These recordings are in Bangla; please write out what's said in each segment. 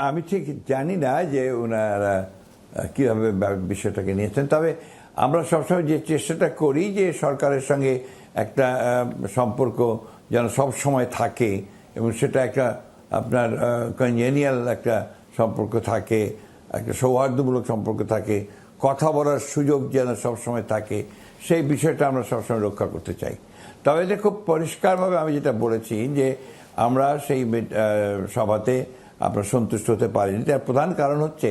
আমি ঠিক জানি না যে ওনারা কীভাবে বিষয়টাকে নিয়েছেন, তবে আমরা সবসময় যে চেষ্টাটা করি যে সরকারের সঙ্গে একটা সম্পর্ক যেন সব সময় থাকে এবং সেটা একটা আপনার কনজেনিয়াল একটা সম্পর্ক থাকে, একটা সৌহার্দ্যমূলক সম্পর্ক থাকে, কথা বলার সুযোগ যেন সবসময় থাকে, সেই বিষয়টা আমরা সবসময় রক্ষা করতে চাই। তবে এটা খুব পরিষ্কারভাবে আমি যেটা বলেছি যে আমরা সেই সভাতে আমরা সন্তুষ্ট হতে পারিনি। তার প্রধান কারণ হচ্ছে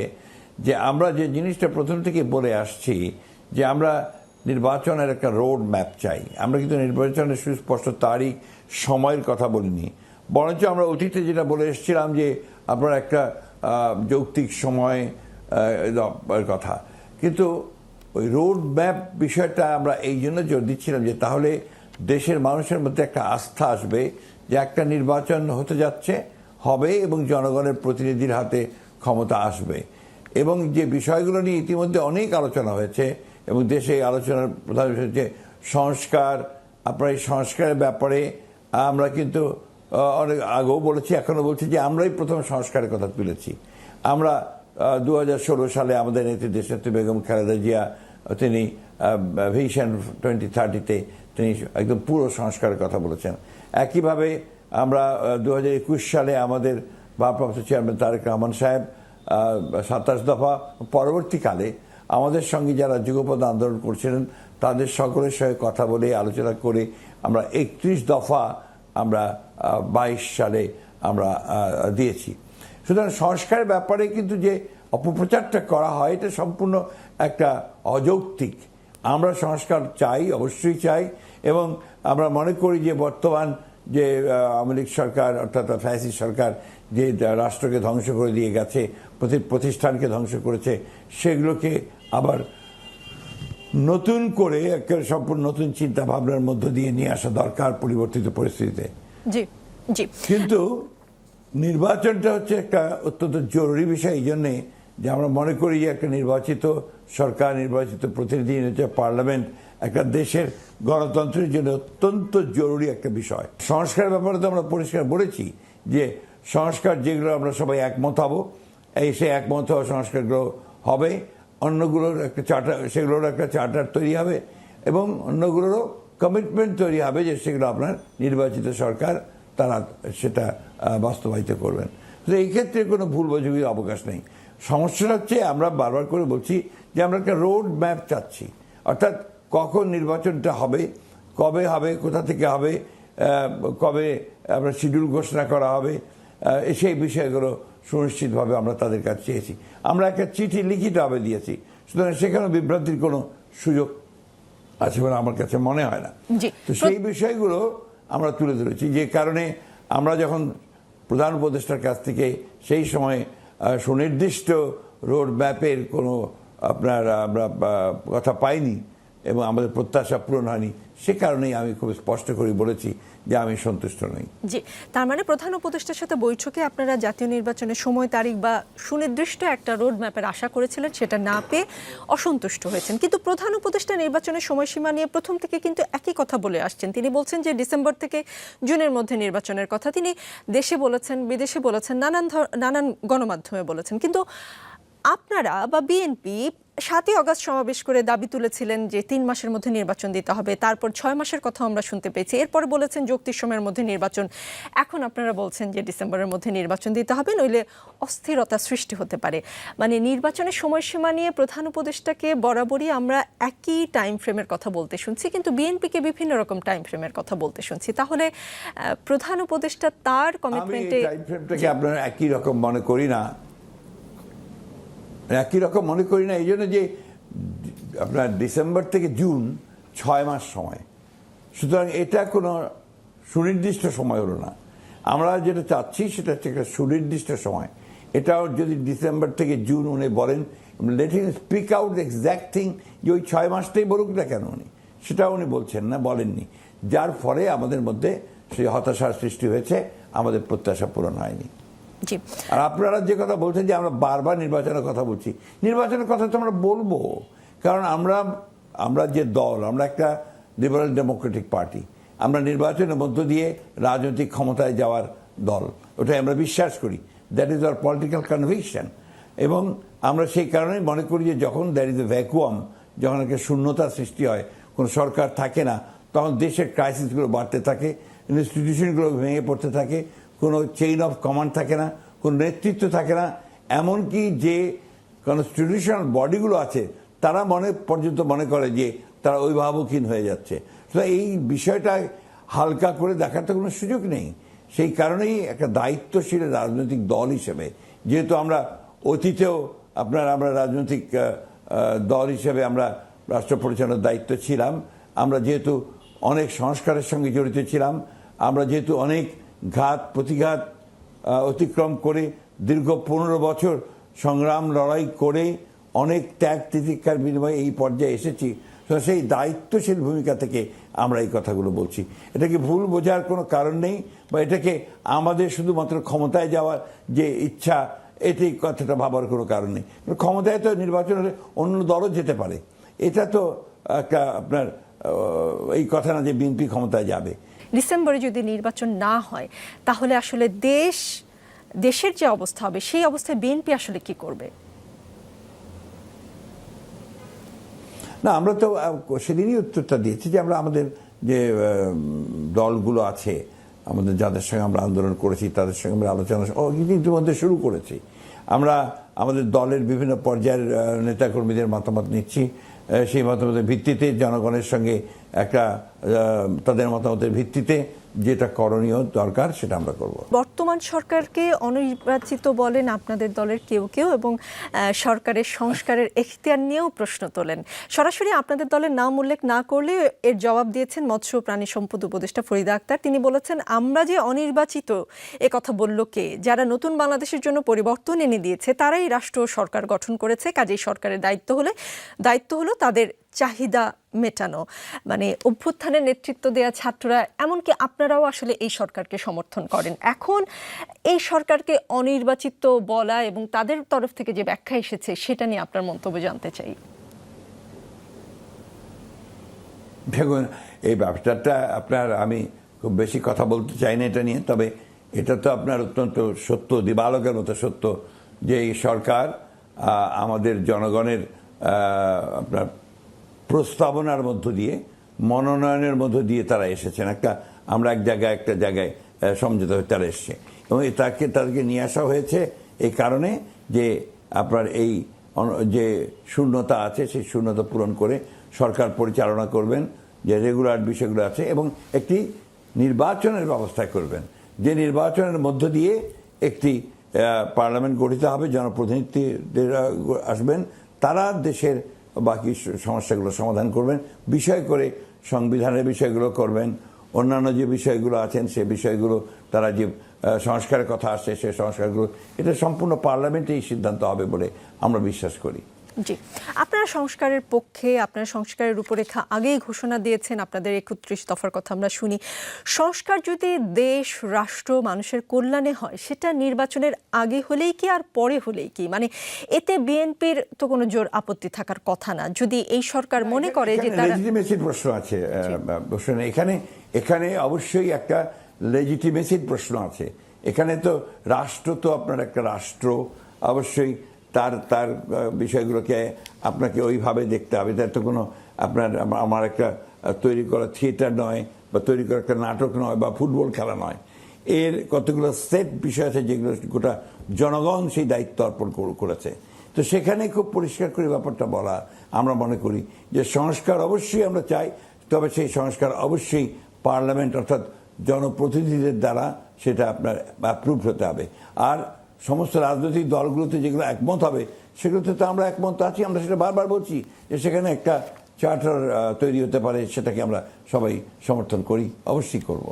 যে আমরা যে জিনিসটা প্রথম থেকে বলে আসছি যে আমরা নির্বাচনের একটা রোড ম্যাপ চাই। আমরা কিন্তু নির্বাচনের সুস্পষ্ট তারিখ সময়ের কথা বলিনি, বরঞ্চ আমরা অতীতে যেটা বলে এসেছিলাম যে আপনার একটা যৌক্তিক সময় কথা। কিন্তু ওই রোড ম্যাপ বিষয়টা আমরা এই জন্য জোর দিচ্ছিলাম যে তাহলে দেশের মানুষের মধ্যে একটা আস্থা আসবে যে একটা নির্বাচন হতে যাচ্ছে, হবে এবং জনগণের প্রতিনিধির হাতে ক্ষমতা আসবে। এবং যে বিষয়গুলো নিয়ে ইতিমধ্যে অনেক আলোচনা হয়েছে এবং দেশে এই আলোচনার প্রধান বিষয় হচ্ছে সংস্কার। আপনার এই সংস্কারের ব্যাপারে আমরা কিন্তু অনেক আগেও বলেছি, এখনও বলছি যে আমরাই প্রথম সংস্কারের কথা তুলেছি। আমরা 2016 সালে আমাদের নেত্রী দেশনেত্রী বেগম খালেদা জিয়া তিনি ভিশন 2030-তে তিনি একদম পুরো সংস্কারের কথা বলেছেন। একইভাবে আমরা 2021 সালে আমাদের ভারপ্রাপ্ত চেয়ারম্যান তারেক রহমান সাহেব 27 দফা, পরবর্তীকালে আমাদের সঙ্গে যারা যুগপৎ আন্দোলন করছিলেন তাদের সকলের সঙ্গে কথা বলে আলোচনা করে আমরা 31 দফা আমরা 22 সালে আমরা দিয়েছি। সুতরাং সংস্কারের ব্যাপারে কিন্তু যে অপপ্রচারটা করা হয় এটা সম্পূর্ণ একটা অযৌক্তিক। আমরা সংস্কার চাই, অবশ্যই চাই, এবং আমরা মনে করি যে বর্তমান যে আওয়ামী লীগ সরকার অর্থাৎ ফ্যাসিস্ট সরকার যে রাষ্ট্রকে ধ্বংস করে দিয়ে গেছে, প্রতিষ্ঠানকে ধ্বংস করেছে, সেগুলোকে আবার নতুন করে একটা সম্পূর্ণ নতুন চিন্তা ভাবনার মধ্য দিয়ে নিয়ে আসা দরকার পরিবর্তিত পরিস্থিতিতে। জি জি। কিন্তু নির্বাচনটা হচ্ছে একটা অত্যন্ত জরুরি বিষয় এই জন্যে যে আমরা মনে করি যে একটা নির্বাচিত সরকার, নির্বাচিত প্রতিনিধি, পার্লামেন্ট একটা দেশের গণতন্ত্রের জন্য অত্যন্ত জরুরি একটা বিষয়। সংস্কারের ব্যাপারে তো আমরা পরিষ্কার বলেছি যে সংস্কার যেগুলো আমরা সবাই একমত হব, সেই একমত হওয়া সংস্কারগুলো হবে, অন্যগুলোর একটা চার্টার, সেগুলোর একটা চার্টার তৈরি হবে এবং অন্যগুলোরও কমিটমেন্ট তৈরি হবে যে সেগুলো আপনার নির্বাচিত সরকার তারা সেটা বাস্তবায়িত করবেন। তো এই ক্ষেত্রে কোনো ভুল বোঝাবুঝির অবকাশ নেই। সমস্যাটা হচ্ছে আমরা বারবার করে বলছি যে আমরা একটা রোড ম্যাপ চাচ্ছি, অর্থাৎ কখন নির্বাচনটা হবে, কবে হবে, কোথা থেকে হবে, কবে আমরা শিডিউল ঘোষণা করা হবে, সেই বিষয়গুলো সুনিশ্চিতভাবে আমরা তাদের কাছে চেয়েছি। আমরা একটা চিঠি লিখিতভাবে দিয়েছি, সুতরাং সেখানে বিভ্রান্তির কোনো সুযোগ আছে বলে আমার কাছে মনে হয় না। তো সেই বিষয়গুলো আমরা তুলে ধরেছি, যে কারণে আমরা যখন প্রধান উপদেষ্টার কাছ থেকে সেই সময় সুনির্দিষ্ট রোড ম্যাপের কোনো আপনার আমরা কথা পাইনি এবং আমাদের প্রত্যাশা পূরণ হয়নি, সে কারণেই আমি খুব স্পষ্ট করে বলেছি যে আমি সন্তুষ্ট নই। জি, তার মানে প্রধান উপদেষ্টার সাথে বৈঠকে আপনারা জাতীয় নির্বাচনের সময় তারিখ বা সুনির্দিষ্ট একটা রোড ম্যাপের আশা করেছিলেন, সেটা না পেয়ে অসন্তুষ্ট হয়েছেন। কিন্তু প্রধান উপদেষ্টা নির্বাচনের সময়সীমা নিয়ে প্রথম থেকে কিন্তু একই কথা বলে আসছেন। তিনি বলছেন যে ডিসেম্বর থেকে জুনের মধ্যে নির্বাচনের কথা। তিনি দেশে বলেছেন, বিদেশে বলেছেন, নানান গণমাধ্যমে বলেছেন। কিন্তু আপনারা বা বিএনপি 7ই আগস্ট সমাবেশ করে দাবি তুলেছিলেন যে 3 মাসের মধ্যে নির্বাচন দিতে হবে, তারপর 6 মাসের কথা আমরা শুনতে পেয়েছি, এরপর বলেছেন যৌক্তিক সময়ের মধ্যে নির্বাচন। এখন আপনারা বলছেন যে ডিসেম্বরের মধ্যে নির্বাচন দিতে হবে, নইলে অস্থিরতা সৃষ্টি হতে পারে। মানে নির্বাচনের সময়সীমা নিয়ে প্রধান উপদেষ্টাকে বরাবরই আমরা একই টাইম ফ্রেমের কথা বলতে শুনছি, কিন্তু বিএনপিকে বিভিন্ন রকম টাইম ফ্রেমের কথা বলতে শুনছি। তাহলে প্রধান উপদেষ্টা তার কমিটমেন্টে টাইম ফ্রেমটাকে আপনারা একই রকম মনে করি না, এই জন্য যে আপনার ডিসেম্বর থেকে জুন 6 মাস সময়, সুতরাং এটা কোনো সুনির্দিষ্ট সময় হলো না। আমরা যেটা চাচ্ছি সেটা হচ্ছে একটা সুনির্দিষ্ট সময়। এটাও যদি ডিসেম্বর থেকে জুন উনি বলেন, let him speak out exact thing, যে ওই 6 মাসটাই বলুক না কেন, উনি সেটাও উনি বলছেন না, বলেননি, যার ফলে আমাদের মধ্যে সেই হতাশার সৃষ্টি হয়েছে, আমাদের প্রত্যাশা পূরণ হয়নি। আর আপনারা যে কথা বলছেন যে আমরা বারবার নির্বাচনের কথা বলছি, নির্বাচনের কথা তো আমরা বলবো, কারণ আমরা যে দল, আমরা একটা লিবারেল ডেমোক্রেটিক পার্টি, আমরা নির্বাচনের মধ্য দিয়ে রাজনৈতিক ক্ষমতায় যাওয়ার দল, ওটাই আমরা বিশ্বাস করি। That is our political conviction. এবং আমরা সেই কারণেই মনে করি যে যখন দ্যার ইজ এ ভ্যাকুয়াম, যখন একটা শূন্যতা সৃষ্টি হয়, কোনো সরকার থাকে না, তখন দেশের ক্রাইসিসগুলো বাড়তে থাকে, ইনস্টিটিউশনগুলো ভেঙে পড়তে থাকে, কোনো চেইন অফ কমান্ড থাকে না, কোনো নেতৃত্ব থাকে না, এমনকি যে কনস্টিটিউশনাল বডিগুলো আছে তারা পর্যন্ত মনে করে যে তারা অভিভাবকহীন হয়ে যাচ্ছে। তো এই বিষয়টা হালকা করে দেখার তো কোনো সুযোগ নেই। সেই কারণেই একটা দায়িত্বশীল রাজনৈতিক দল হিসেবে, যেহেতু আমরা অতীতেও আমরা রাজনৈতিক দল হিসেবে আমরা রাষ্ট্র পরিচালনার দায়িত্ব ছিলাম, আমরা যেহেতু অনেক সংস্কারের সঙ্গে জড়িত ছিলাম, আমরা যেহেতু অনেক ঘাত প্রতিঘাত অতিক্রম করে দীর্ঘ 15 বছর সংগ্রাম লড়াই করে অনেক ত্যাগ তিতিক্ষার বিনিময়ে এই পর্যায়ে এসেছি, তো সেই দায়িত্বশীল ভূমিকা থেকে আমরা এই কথাগুলো বলছি। এটাকে ভুল বোঝার কোনো কারণ নেই, বা এটাকে আমাদের শুধুমাত্র ক্ষমতায় যাওয়ার যে ইচ্ছা এটি কথাটা ভাবার কোনো কারণ নেই। ক্ষমতায় তো নির্বাচন হলে অন্য দলও যেতে পারে, এটা তো একটা এই কথা না যে বিএনপি ক্ষমতায় যাবে। ডিসেম্বরে যদি নির্বাচন না হয় তাহলে আসলে দেশের যে অবস্থা হবে সেই অবস্থায় বিএনপি আসলে কি করবে? না, আমরা তো সেদিনই উত্তরটা দিয়েছি যে আমরা আমাদের যে দলগুলো আছে, আমাদের যাদের সঙ্গে আমরা আন্দোলন করেছি তাদের সঙ্গে আমরা আলোচনা ইতিমধ্যে শুরু করেছি। আমরা আমাদের দলের বিভিন্ন পর্যায়ের নেতাকর্মীদের মতামত নিচ্ছি, সেই মতামতের ভিত্তিতে জনগণের সঙ্গে তাদের মতামতের ভিত্তিতে যেটা করণীয় দরকার সেটা আমরা করব। বর্তমান সরকারকে অনির্বাচিত বলেন আপনাদের দলের কেউ কেউ, এবং সরকারের সংস্কারের এখতিয়ার নিয়েও প্রশ্ন তোলেন। সরাসরি আপনাদের দলের নাম উল্লেখ না করলে এর জবাব দিয়েছেন মৎস্য প্রাণী সম্পদ উপদেষ্টা ফরিদা আক্তার। তিনি বলেছেন, আমরা যে অনির্বাচিত এ কথা বলল কে? যারা নতুন বাংলাদেশের জন্য পরিবর্তন এনে দিয়েছে তারাই রাষ্ট্র সরকার গঠন করেছে, কাজেই সরকারের দায়িত্ব হলো তাদের চাহিদা মেটানো। মানে অভ্যুত্থানের নেতৃত্ব দেয়া ছাত্ররা, এমনকি আপনারাও আসলে এই সরকারকে সমর্থন করেন। এখন এই সরকারকে অনির্বাচিত বলা এবং তাদের তরফ থেকে যে ব্যাখ্যা এসেছে সেটা নিয়ে আপনার মন্তব্য জানতে চাই। দেখুন, এই ব্যাপারটা আমি খুব বেশি কথা বলতে চাই না এটা নিয়ে, তবে এটা তো অত্যন্ত সত্য, দিবালোকের মতো সত্য যে এই সরকার আমাদের জনগণের প্রস্তাবনার মধ্য দিয়ে, মনোনয়নের মধ্য দিয়ে তারা এসেছেন। আমরা একটা জায়গায় সমঝোতা হয়ে তারা এসছে, এবং তাদেরকে নিয়ে আসা হয়েছে এই কারণে যে এই যে শূন্যতা আছে সেই শূন্যতা পূরণ করে সরকার পরিচালনা করবেন, যে রেগুলার বিষয়গুলো আছে, এবং একটি নির্বাচনের ব্যবস্থা করবেন, যে নির্বাচনের মধ্য দিয়ে একটি পার্লামেন্ট গঠিত হবে, জনপ্রতিনিধিরা আসবেন, তারা দেশের বাকি সমস্যাগুলো সমাধান করবেন, বিষয় করে সংবিধানের বিষয়গুলো করবেন, অন্যান্য যে বিষয়গুলো আছেন সে বিষয়গুলো, তারা যে সংস্কারের কথা আসছে সে সংস্কারগুলো, এটা সম্পূর্ণ পার্লামেন্টেই সিদ্ধান্ত হবে বলে আমরা বিশ্বাস করি। জি, আপনারা সংস্কারের পক্ষে, আপনারা সংস্কারের রূপরেখা আগেই ঘোষণা দিয়েছেন, আপনাদের 31 দফার কথা আমরা শুনি। সংস্কার যদি দেশ, রাষ্ট্র, মানুষের কল্যাণে হয় সেটা নির্বাচনের আগে হলেই কি আর পরে হলেই কি? মানে এতে বিএনপির তো কোনো জোর আপত্তি থাকার কথা না, যদি এই সরকার মনে করে যে তারা লেজিটিমেসির প্রশ্ন আছে। এখানে অবশ্যই একটা লেজিটিমেসির প্রশ্ন আছে। এখানে তো রাষ্ট্র তো একটা রাষ্ট্র, অবশ্যই তার বিষয়গুলোকে আপনাকে ওইভাবে দেখতে হবে। তার তো কোনো আমার একটা তৈরি করা থিয়েটার নয়, বা তৈরি করা একটা নাটক নয়, বা ফুটবল খেলা নয়। এর কতগুলো সেট বিষয় আছে যেগুলো গোটা জনগণ সেই দায়িত্ব অর্পণ করেছে। তো সেখানে খুব পরিষ্কার করে ব্যাপারটা বলা, আমরা মনে করি যে সংস্কার অবশ্যই আমরা চাই, তবে সেই সংস্কার অবশ্যই পার্লামেন্ট অর্থাৎ জনপ্রতিনিধিদের দ্বারা সেটা অ্যাপ্রুভ হতে হবে। আর সমস্ত রাজনৈতিক দলগুলোতে যেগুলো একমত হবে সেগুলোতে তো আমরা একমত আছি, আমরা সেটা বারবার বলছি যে সেখানে একটা চার্টার তৈরি হতে পারে, সেটাকে আমরা সবাই সমর্থন করি, অবশ্যই করব।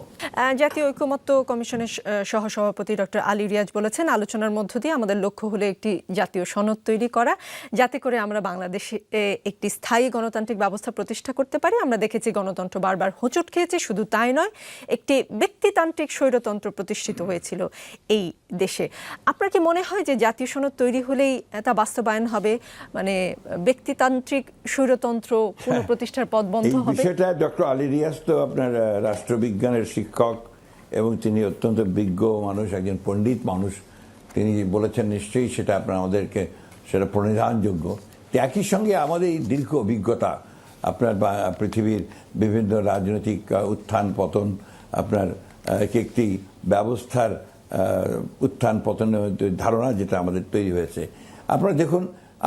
জাতীয় ঐকমত্য কমিশনের সহসভাপতি ডক্টর আলী রিয়াজ বলেছেন, আলোচনার মধ্য দিয়ে আমাদের লক্ষ্য হলো একটি জাতীয় সনদ তৈরি করা, যাতে করে আমরা বাংলাদেশে একটি স্থায়ী গণতান্ত্রিক ব্যবস্থা প্রতিষ্ঠা করতে পারি। আমরা দেখেছি গণতন্ত্র বারবার হোঁচট খেয়েছে, শুধু তাই নয়, একটি ব্যক্তিতান্ত্রিক স্বৈরতন্ত্র প্রতিষ্ঠিত হয়েছিল এই দেশে। আপনার কি মনে হয় যে জাতীয় সনদ তৈরি হলেই তা বাস্তবায়ন হবে, মানে ব্যক্তিতান্ত্রিক স্বৈরতন্ত্র পুনঃপ্রতিষ্ঠার পথ বন্ধ হবে? এই বিষয়টা ডক্টর আলী রিয়াজ তো আপনার রাষ্ট্রবিজ্ঞানের শিক্ষক, এবং তিনি অত্যন্ত বিজ্ঞ মানুষ, একজন পণ্ডিত মানুষ। তিনি বলেছেন নিশ্চয়ই সেটা আপনার আমাদেরকে সেটা প্রণিধানযোগ্য। একই সঙ্গে আমাদের এই দীর্ঘ অভিজ্ঞতা আপনার পৃথিবীর বিভিন্ন রাজনৈতিক উত্থান পতন, আপনার একটি ব্যবস্থার উত্থান পতনের ধারণা যেটা আমাদের তৈরি হয়েছে। আপনারা দেখুন,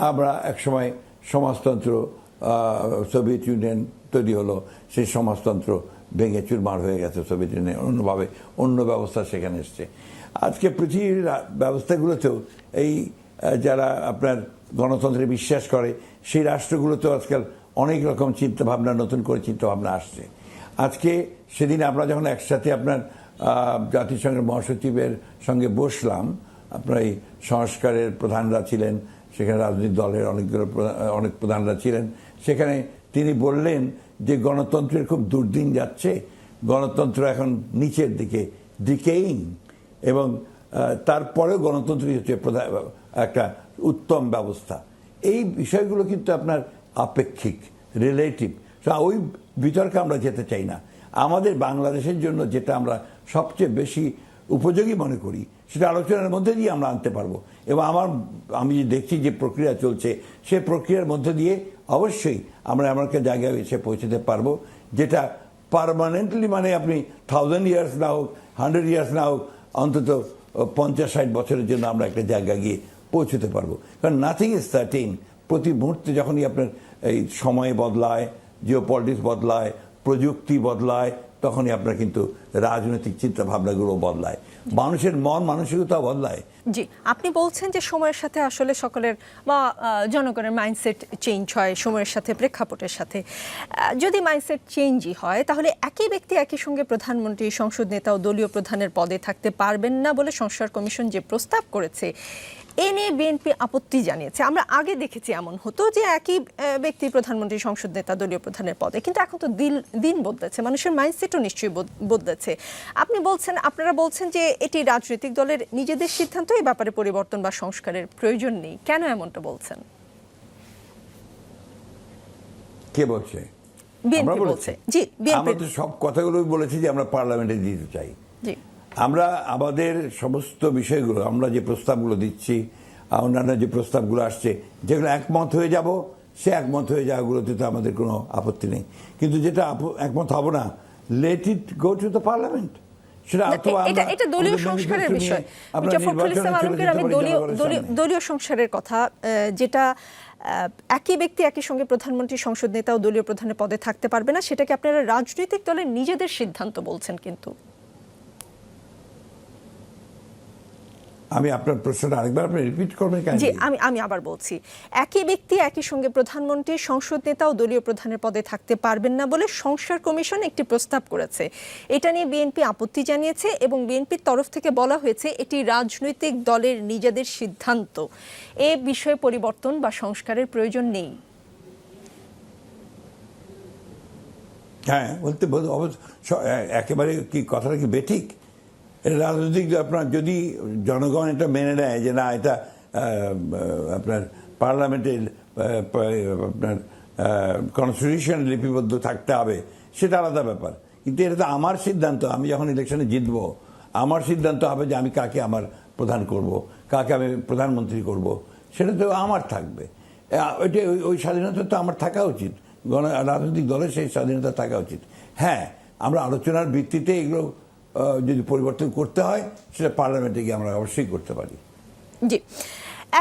আমরা একসময় সমাজতন্ত্র, সোভিয়েত ইউনিয়ন তৈরি হলো, সেই সমাজতন্ত্র ভেঙে চুরমার হয়ে গেছে সোভিয়েত ইউনিয়ন, অন্যভাবে অন্য ব্যবস্থা সেখানে এসছে। আজকে পৃথিবীর ব্যবস্থাগুলোতেও এই যারা আপনার গণতন্ত্রে বিশ্বাস করে সেই রাষ্ট্রগুলোতেও আজকাল অনেক রকম চিন্তাভাবনা, নতুন করে চিন্তাভাবনা আসছে। আজকে সেদিন আমরা যখন একসাথে আপনার জাতিসংঘের মহাসচিবের সঙ্গে বসলাম, আপনার এই সংস্কারের প্রধানরা ছিলেন, সেখানে রাজনৈতিক দলের অনেক প্রধানরা ছিলেন, সেখানে তিনি বললেন যে গণতন্ত্রের খুব দুর্দিন যাচ্ছে, গণতন্ত্র এখন নিচের দিকে ডিকেইং, এবং তারপরেও গণতন্ত্রই হচ্ছে একটা উত্তম ব্যবস্থা। এই বিষয়গুলো কিন্তু আপনার আপেক্ষিক, রিলেটিভ, ওই বিতর্কে আমরা যেতে চাই না। আমাদের বাংলাদেশের জন্য যেটা আমরা সবচেয়ে বেশি উপযোগী মনে করি সেটা আলোচনার মধ্যে দিয়ে আমরা আনতে পারবো, এবং আমি দেখছি যে প্রক্রিয়া চলছে, সে প্রক্রিয়ার মধ্যে দিয়ে অবশ্যই আমরা এমন একটা জায়গায় এসে পৌঁছতে পারবো যেটা পার্মানেন্টলি, মানে আপনি 1000 ইয়ার্স না হোক, 100 ইয়ার্স না হোক, অন্তত 50-60 বছরের জন্য আমরা একটা জায়গা গিয়ে পৌঁছতে পারবো। কারণ নাথিং ইজ সার্টেন। প্রতি মুহূর্তে যখনই আপনার এই সময় বদলায়, জিও পলিটিক্স বদলায়, প্রযুক্তি বদলায়, তখনই আপনার কিন্তু রাজনৈতিক চিন্তা ভাবনাগুলো বদলায়, মানুষের মন মানসিকতা বদলায়। জি, আপনি বলছেন যে সময়ের সাথে আসলে সকলের বা জনগণের মাইন্ডসেট চেঞ্জ হয় সময়ের সাথে, প্রেক্ষাপটের সাথে। যদি মাইন্ডসেট চেঞ্জই হয় তাহলে একই ব্যক্তি একই সঙ্গে প্রধানমন্ত্রী, সংসদ নেতা ও দলীয় প্রধানের পদে থাকতে পারবেন না বলে সংস্কার কমিশন যে প্রস্তাব করেছে, এ নিয়ে বিএনপি আপত্তি জানিয়েছে। আমরা আগে দেখেছি এমন হতো যে একই ব্যক্তি প্রধানমন্ত্রী, সংসদ নেতা, দলীয় প্রধানের পদে, কিন্তু এখন তো দিন বদলেছে, মানুষের মাইন্ডসেটও নিশ্চয়ই বদলেছে। আপনারা বলছেন যে এটি রাজনৈতিক দলের নিজেদের সিদ্ধান্ত, এই ব্যাপারে পরিবর্তন বা সংস্কারের প্রয়োজন নেই। কেন এমনটা বলছেন? কে বলছে? বিএনপি বলছে। জি, আমরা তো সব কথাগুলো বলেছি যে আমরা পার্লামেন্টে দিতে চাই। জি, আমরা আমাদের সমস্ত বিষয়গুলো, আমরা যে প্রস্তাবগুলো দিচ্ছি, অন্যান্য যে প্রস্তাবগুলো আসছে, যেগুলো একমত হয়ে যাব, সে একমত হয়ে যাওয়াগুলোতে তো আমাদের কোনো আপত্তি নেই। কিন্তু যেটা একমত হব না, let it go to the parliament. এটা দলীয় সংস্কারের বিষয়। ফখরুল ইসলাম আলমগীর, আমি দলীয় সংস্কারের কথা, যেটা একই ব্যক্তি একই সঙ্গে প্রধানমন্ত্রী, সংসদ নেতা ও দলীয় প্রধানের পদে থাকতে পারবে না, সেটাকে আপনারা রাজনৈতিক দলের নিজেদের সিদ্ধান্ত বলছেন। কিন্তু আমি আপনার প্রশ্নটা আরেকবার আপনি রিপিট করবেন কেন? জি, আমি আবার বলছি, একই ব্যক্তি একই সঙ্গে প্রধানমন্ত্রী, সংসদ নেতা ও দলীয় প্রধানের পদে থাকতে পারবেন না বলে সংস্কার কমিশন একটি প্রস্তাব করেছে। এটা নিয়ে বিএনপি আপত্তি জানিয়েছে এবং বিএনপির তরফ থেকে বলা হয়েছে এটি রাজনৈতিক দলের নিজেদের সিদ্ধান্ত, এ বিষয়ে পরিবর্তন বা সংস্কারের প্রয়োজন নেই। হ্যাঁ, বলতে একেবারে কি কথাটা কি বেঠিক? রাজনৈতিক আপনার যদি জনগণ এটা মেনে নেয় যে না, এটা আপনার পার্লামেন্টের আপনার কনস্টিটিউশন লিপিবদ্ধ থাকতে হবে, সেটা আলাদা ব্যাপার। কিন্তু এটা তো আমার সিদ্ধান্ত। আমি যখন ইলেকশনে জিতবো, আমার সিদ্ধান্ত হবে যে আমি কাকে আমার প্রধান করব, কাকে আমি প্রধানমন্ত্রী করব, সেটা তো আমার থাকবে। ওইটা ওই স্বাধীনতা তো আমার থাকা উচিত, রাজনৈতিক দলের সেই স্বাধীনতা থাকা উচিত। হ্যাঁ, আমরা আলোচনার ভিত্তিতে এগুলো যদি পরিবর্তন করতে হয়, সেটা পার্লামেন্টে গিয়ে আমরা অবশ্যই করতে পারি। জি,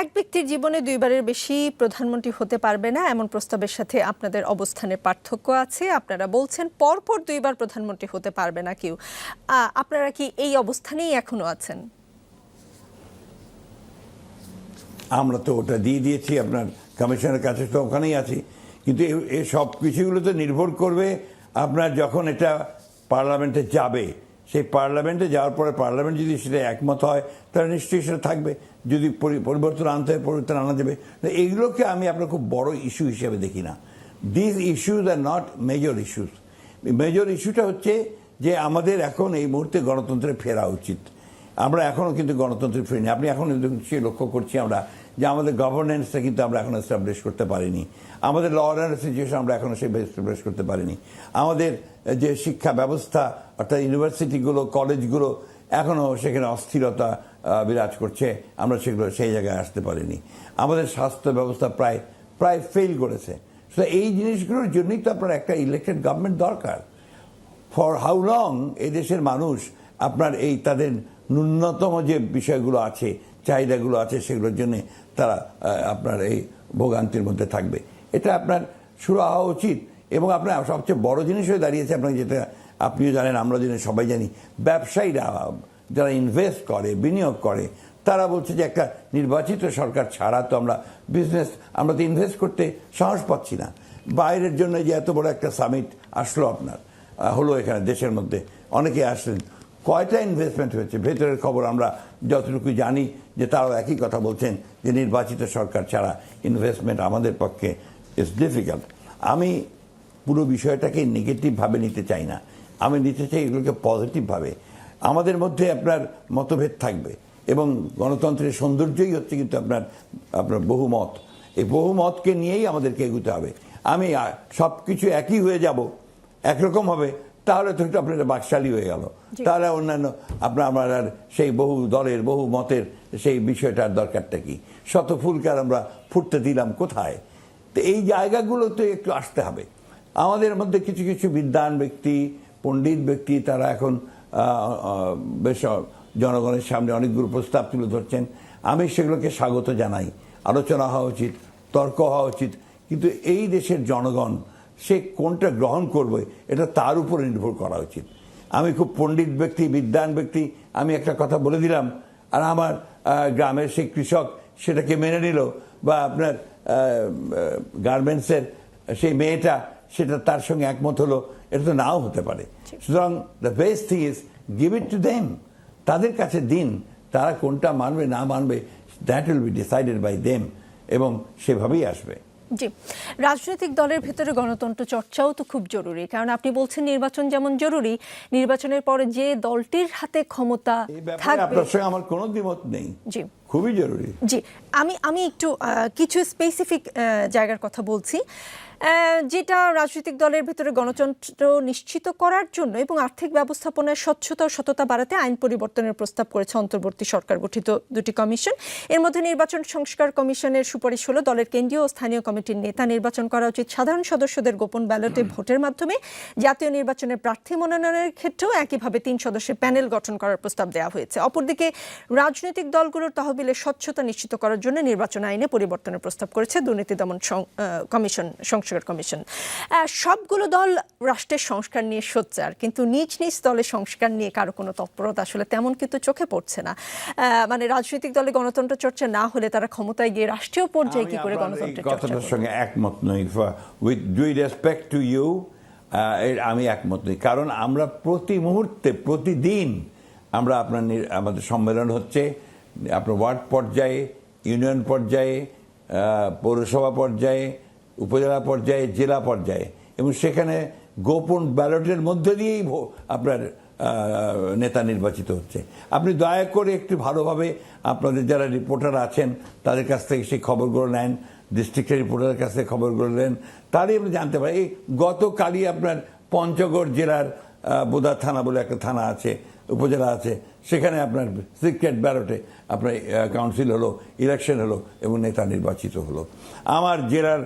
এক ব্যক্তির জীবনে দুইবারের বেশি প্রধানমন্ত্রী হতে পারবে না, এমন প্রস্তাবের সাথে আপনাদের অবস্থানের পার্থক্য আছে। আপনারা বলছেন পরপর দুইবার প্রধানমন্ত্রী হতে পারবে না কেউ। আপনারা কি এই অবস্থানেই এখনো আছেন? আমরা তো ওটা দিয়ে দিয়েছি আপনার কমিশনের কাছে, তো ওখানেই আছি। কিন্তু এই সব কিছুগুলো তো নির্ভর করবে আপনার যখন এটা পার্লামেন্টে যাবে, সেই পার্লামেন্টে যাওয়ার পরে পার্লামেন্ট যদি সেটা একমত হয় তাহলে নিশ্চয়ই সেটা থাকবে। যদি পরিবর্তন আনতে হয়, পরিবর্তন আনা যাবে। এইগুলোকে আমি আপনার খুব বড় ইস্যু হিসেবে দেখি না। This issues are not major issues. Major ইস্যুটা হচ্ছে যে আমাদের এখন এই মুহূর্তে গণতন্ত্রে ফেরা উচিত। আমরা এখনও কিন্তু গণতন্ত্রে ফিরিনি। আপনি এখন লক্ষ্য করছি আমরা যে আমাদের গভর্নেন্সটা কিন্তু আমরা এখন এস্টাবলিশ করতে পারিনি। আমাদের ল অ্যান্ড সিচুয়েশন আমরা এখনও সেই এস্টাবলিশ করতে পারিনি। আমাদের যে শিক্ষা ব্যবস্থা, অর্থাৎ ইউনিভার্সিটিগুলো, কলেজগুলো, এখনও সেখানে অস্থিরতা, বিরাজ করছে, আমরা সেগুলো সেই জায়গায় আসতে পারিনি। আমাদের স্বাস্থ্য ব্যবস্থা প্রায় ফেল করেছে। তো এই জিনিসগুলোর জন্যই তো আপনার একটা ইলেকটেড গভর্নমেন্ট দরকার। ফর হাউ লং এই দেশের মানুষ আপনার এই তাদের ন্যূনতম যে বিষয়গুলো আছে, চাহিদাগুলো আছে, সেগুলোর জন্য তারা আপনার এই ভোগান্তির মধ্যে থাকবে? এটা আপনার শুরু হওয়া উচিত। এবং আপনার সবচেয়ে বড় জিনিস হয়ে দাঁড়িয়েছে, আপনার যেটা আপনিও জানেন, আমরা জানি, সবাই জানি, ব্যবসায়ীরা যারা ইনভেস্ট করে, বিনিয়োগ করে, তারা বলছে যে একটা নির্বাচিত সরকার ছাড়া তো আমরা তো ইনভেস্ট করতে সাহস পাচ্ছি না। বাইরের জন্য যে এত বড় একটা সামিট আসলো, আপনার হলো এখানে দেশের মধ্যে, অনেকে আসলেন, কয়টা ইনভেস্টমেন্ট হয়েছে? ভেতরের খবর আমরা যতটুকু জানি যে তারাও একই কথা বলছেন যে নির্বাচিত সরকার ছাড়া ইনভেস্টমেন্ট আমাদের পক্ষে ইটস ডিফিকাল্ট। আমি পুরো বিষয়টাকে নেগেটিভভাবে নিতে চাই না, আমি নিতে চাই এগুলোকে পজিটিভভাবে। আমাদের মধ্যে আপনার মতভেদ থাকবে, এবং গণতন্ত্রের সৌন্দর্যই হচ্ছে কিন্তু আপনার বহুমত। এই বহুমতকে নিয়েই আমাদেরকে এগোতে হবে। আমি সব কিছু একই হয়ে যাব, একরকম হবে, তাহলে তো আপনার বাকশালী হয়ে গেল, তাহলে অন্যান্য আমার আর সেই বহু দলের বহু মতের সেই বিষয়টার দরকারটা কি? শত ফুলকে আর আমরা ফুটতে দিলাম কোথায়? তো এই জায়গাগুলোতে একটু আসতে হবে। আমাদের মধ্যে কিছু কিছু বিদ্বান ব্যক্তি, পণ্ডিত ব্যক্তি, তারা এখন বেশ জনগণের সামনে অনেকগুলো প্রস্তাব তুলে ধরছেন। আমি সেগুলোকে স্বাগত জানাই। আলোচনা হওয়া উচিত, তর্ক হওয়া উচিত, কিন্তু এই দেশের জনগণ সে কোনটা গ্রহণ করবে এটা তার উপরে নির্ভর করা উচিত। আমি খুব পণ্ডিত ব্যক্তি, বিদ্বান ব্যক্তি, আমি একটা কথা বলে দিলাম, আর আমার গ্রামের সেই কৃষক সেটাকে মেনে নিল, বা আপনার গার্মেন্টসের সেই মেয়েটা সেটা তার সঙ্গে একমত হলো, এটা তো নাও হতে পারে। সুতরাং the best thing is give it to them, তাদের কাছে দিন, তারা কোনটা মানবে না মানবে that will be decided by them, এবং সেভাবেই আসবে। জি, রাজনৈতিক দলের ভেতরে গণতন্ত্র চর্চাও তো খুব জরুরি, কারণ আপনি বলছেন নির্বাচন যেমন জরুরি, নির্বাচনের পরে যে দলটির হাতে ক্ষমতা থাকবে, আপনার সঙ্গে আমার কোনো দ্বিমত নেই। জি, খুবই জরুরি। জি, আমি একটু কিছু স্পেসিফিক জায়গার কথা বলছি, যেটা রাজনৈতিক দলের ভেতরে গণতন্ত্র নিশ্চিত করার জন্য এবং আর্থিক ব্যবস্থাপনার স্বচ্ছতা ও সততা বাড়াতে আইন পরিবর্তনের প্রস্তাব করেছে অন্তর্বর্তী সরকার গঠিত দুটি কমিশন। এর মধ্যে নির্বাচন সংস্কার কমিশনের সুপারিশ হলো দলের কেন্দ্রীয় ও স্থানীয় কমিটির নেতা নির্বাচন করা উচিত সাধারণ সদস্যদের গোপন ব্যালটে ভোটের মাধ্যমে। জাতীয় নির্বাচনের প্রার্থী মনোনয়নের ক্ষেত্রেও একইভাবে 3 সদস্যের প্যানেল গঠন করার প্রস্তাব দেওয়া হয়েছে। অপরদিকে রাজনৈতিক দলগুলোর তহবিলের স্বচ্ছতা নিশ্চিত করার জন্য নির্বাচন আইনে পরিবর্তনের প্রস্তাব করেছে দুর্নীতি দমন কমিশন, কমিশন। সবগুলো দল রাষ্ট্রের সংস্কার নিয়ে সোচ্চার, কিন্তু নিজ নিজ দলের সংস্কার নিয়ে কারো কোনো তৎপরতা আসলে তেমন কিন্তু চোখে পড়ছে না। মানে রাজনৈতিক দলে গণতন্ত্র চর্চা না হলে তারা ক্ষমতায় গিয়ে রাষ্ট্রীয় পর্যায়ে কি করে গণতন্ত্রের চর্চা কথাটার সঙ্গে একমত নই। With due respect to you, আমি একমত নই। কারণ আমরা প্রতি মুহূর্তে, প্রতিদিন আমরা আমাদের সম্মেলন হচ্ছে আপনার ওয়ার্ড পর্যায়ে, ইউনিয়ন পর্যায়ে, পৌরসভা পর্যায়ে, উপজেলা পর্যায়ে, জেলা পর্যায়ে, এবং সেখানে গোপন ব্যালটের মধ্যে দিয়েই আপনার নেতা নির্বাচিত হচ্ছে। আপনি দয়া করে একটু ভালোভাবে আপনাদের যারা রিপোর্টার আছেন তাদের কাছ থেকে সেই খবরগুলো নেন, ডিস্ট্রিক্টের রিপোর্টারের কাছ থেকে খবরগুলো নেন, তারই আপনি জানতে পারেন। এই গতকালই আপনার পঞ্চগড় জেলার বোদা থানা বলে একটা থানা আছে, উপজেলা আছে, সেখানে আপনার সিক্রেট ব্যালটে আপনার কাউন্সিল হলো, ইলেকশন হলো, এবং নেতা নির্বাচিত হলো। আমার জেলার